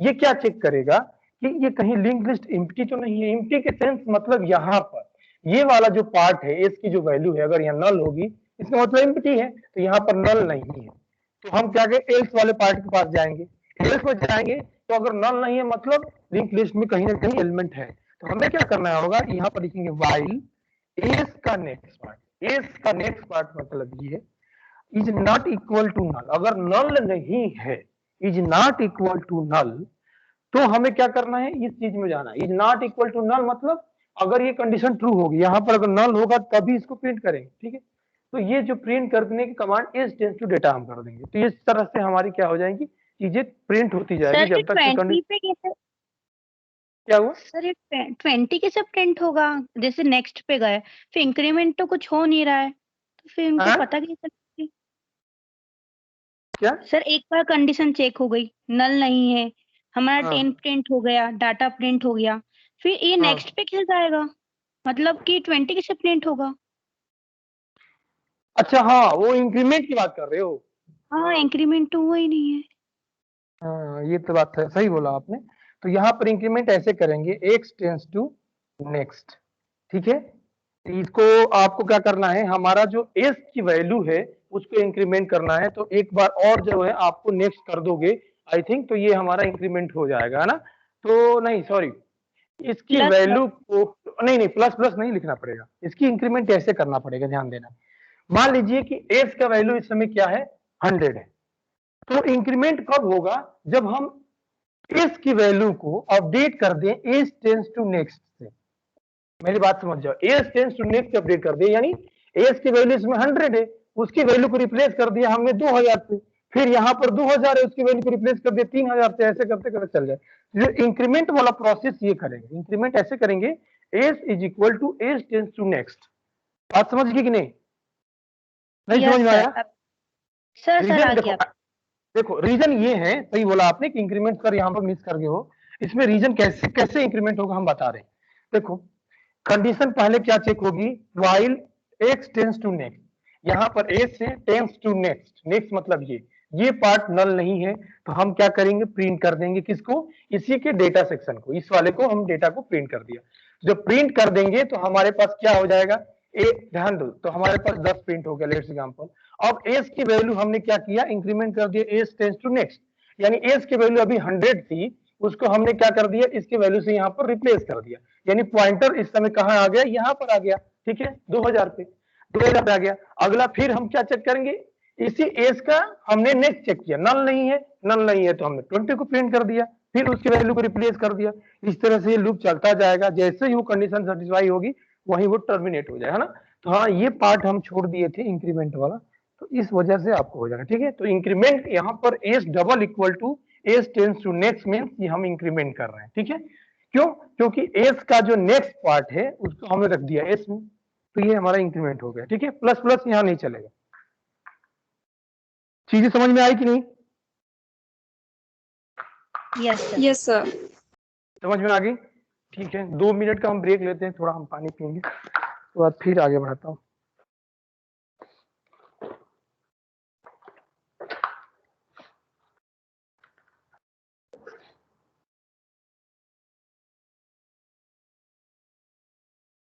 ये क्या चेक करेगा कि ये कहीं लिंक लिस्ट एम्प्टी तो नहीं है। एम्प्टी के सेंस मतलब यहाँ पर ये वाला जो पार्ट है, इसकी जो वैल्यू है अगर यहाँ नल होगी, इसका मतलब एम्प्टी है, तो यहाँ पर नल नहीं है। तो हम क्या करें, एल्स वाले पार्ट के पास जाएंगे। एल्स में जाएंगे तो अगर नल नहीं है मतलब लिंक लिस्ट में कहीं ना कहीं एलिमेंट है, तो हमें क्या करना होगा, यहाँ पर लिखेंगे व्हाइल एस का नेक्स्ट पार्ट। एस का नेक्स्ट पार्ट मतलब ये is not equal to null. अगर नल नहीं है, is not equal to null, तो हमें क्या करना है, इस चीज में जाना है। Is not equal to null मतलब अगर ये कंडीशन ट्रू होगी, यहाँ पर अगर नल होगा तभी इसको प्रिंट करेंगे, ठीक है। तो ये जो प्रिंट करने की command S tends to data हम कर देंगे, तो इस तरह से हमारी क्या हो जाएगी, चीजें प्रिंट होती जाएगी सर ये जब तक कि 20 पे कैसे, क्या हुआ। सर ये 20 कैसे प्रिंट होगा? जैसे नेक्स्ट पे गए, फिर इंक्रीमेंट तो कुछ हो नहीं रहा है, तो फिर इनको हाँ? पता कैसे लगेगा? क्या सर एक बार कंडीशन चेक हो गई, नल नहीं है, हमारा हाँ। 10 प्रिंट हो गया, डाटा प्रिंट हो गया, फिर ये हाँ। नेक्स्ट पे कैसे जाएगा? मतलब कि 20 कैसे प्रिंट होगा? अच्छा हाँ, वो इंक्रीमेंट की बात कर रहे हो। हाँ इंक्रीमेंट तो हुआ ही नहीं है। हाँ ये तो बात है, सही बोला आपने। तो यहाँ पर इंक्रीमेंट ऐसे करेंगे, x टेंस टू नेक्स्ट, ठीक है। इसको आपको क्या करना है, हमारा जो s की वैल्यू है उसको इंक्रीमेंट करना है, तो एक बार और जो है आपको नेक्स्ट कर दोगे आई थिंक, तो ये हमारा इंक्रीमेंट हो जाएगा, है ना। तो नहीं सॉरी, इसकी प्लस वैल्यू को नहीं प्लस प्लस नहीं लिखना पड़ेगा, इसकी इंक्रीमेंट ऐसे करना पड़ेगा, ध्यान देना। मान लीजिए कि s का वैल्यू इस समय क्या है, 100 है। तो इंक्रीमेंट कब होगा, जब हम इस की वैल्यू को अपडेट कर दें एज टेंस टू नेक्स्ट से। मेरी बात समझ जाओ, S tends to next update कर दें, यानी एज की वैल्यू इसमें 100 है, उसकी वैल्यू को रिप्लेस कर दिया हमने 2000 से, फिर यहाँ पर 2000 है, उसकी वैल्यू को रिप्लेस कर दिया 3000 से, ऐसे करते करते चल जाए। जो इंक्रीमेंट वाला प्रोसेस ये करेंगे, इंक्रीमेंट ऐसे करेंगे, S is equal to S tends to next. बात समझ गई कि नहीं, नहीं समझ में आया? सर रीजन आ गया। देखो रीजन ये है, सही बोला आपने कि इंक्रीमेंट कर यहाँ पर मिस कर गए हो। इसमें रीजन कैसे कैसे इंक्रीमेंट होगा हम बता रहे हैं। देखो कंडीशन पहले क्या चेक होगी, while x tends to next, यहाँ पर a से टेंस टू नेक्स्ट, नेक्स्ट मतलब ये पार्ट नल नहीं है, तो हम क्या करेंगे, प्रिंट कर देंगे किसको, इसी के डेटा सेक्शन को, इस वाले को हम डेटा को प्रिंट कर दिया। जब प्रिंट कर देंगे तो हमारे पास क्या हो जाएगा, ध्यान दो, तो हमारे पास 10 प्रिंट हो गया लेट्स एग्जांपल। अब एज की वैल्यू हमने क्या किया, इंक्रीमेंट कर दिया एज टेंस टू नेक्स्ट, यानी एज की वैल्यू अभी 100 थी, उसको हमने क्या कर दिया, इसकी वैल्यू से यहाँ पर रिप्लेस कर दिया, यानी पॉइंटर इस समय कहाँ आ गया, यहाँ पर आ गया, ठीक है, 2000 पे 2000 पे आ गया। अगला फिर हम क्या चेक करेंगे, इसी एज का हमने नेक्स्ट चेक किया, नल नहीं है, नल नहीं है तो हमने 20 को प्रिंट कर दिया, फिर उसकी वैल्यू को रिप्लेस कर दिया। इस तरह से ये लूप चलता जाएगा, जैसे ही वो कंडीशन सेटिस्फाई होगी वहीं वो टर्मिनेट हो जाएगा ना। तो हाँ ये पार्ट हम छोड़ दिए थे इंक्रीमेंट वाला, तो इस वजह से आपको हो जाएगा, ठीक है। तो इंक्रीमेंट यहाँ पर S double equal to S tends to next means ये हम इंक्रीमेंट कर रहे हैं, ठीक है। क्यों, क्योंकि एज का जो नेक्स्ट पार्ट है उसको हमने रख दिया एस में, तो ये हमारा इंक्रीमेंट हो गया, ठीक है। प्लस प्लस यहाँ नहीं चलेगा। चीजें समझ में आई कि नहीं? Yes sir. समझ में आ गई, ठीक है। 2 मिनट का हम ब्रेक लेते हैं, थोड़ा हम पानी पियेंगे, तो बाद फिर आगे बढ़ाता हूँ।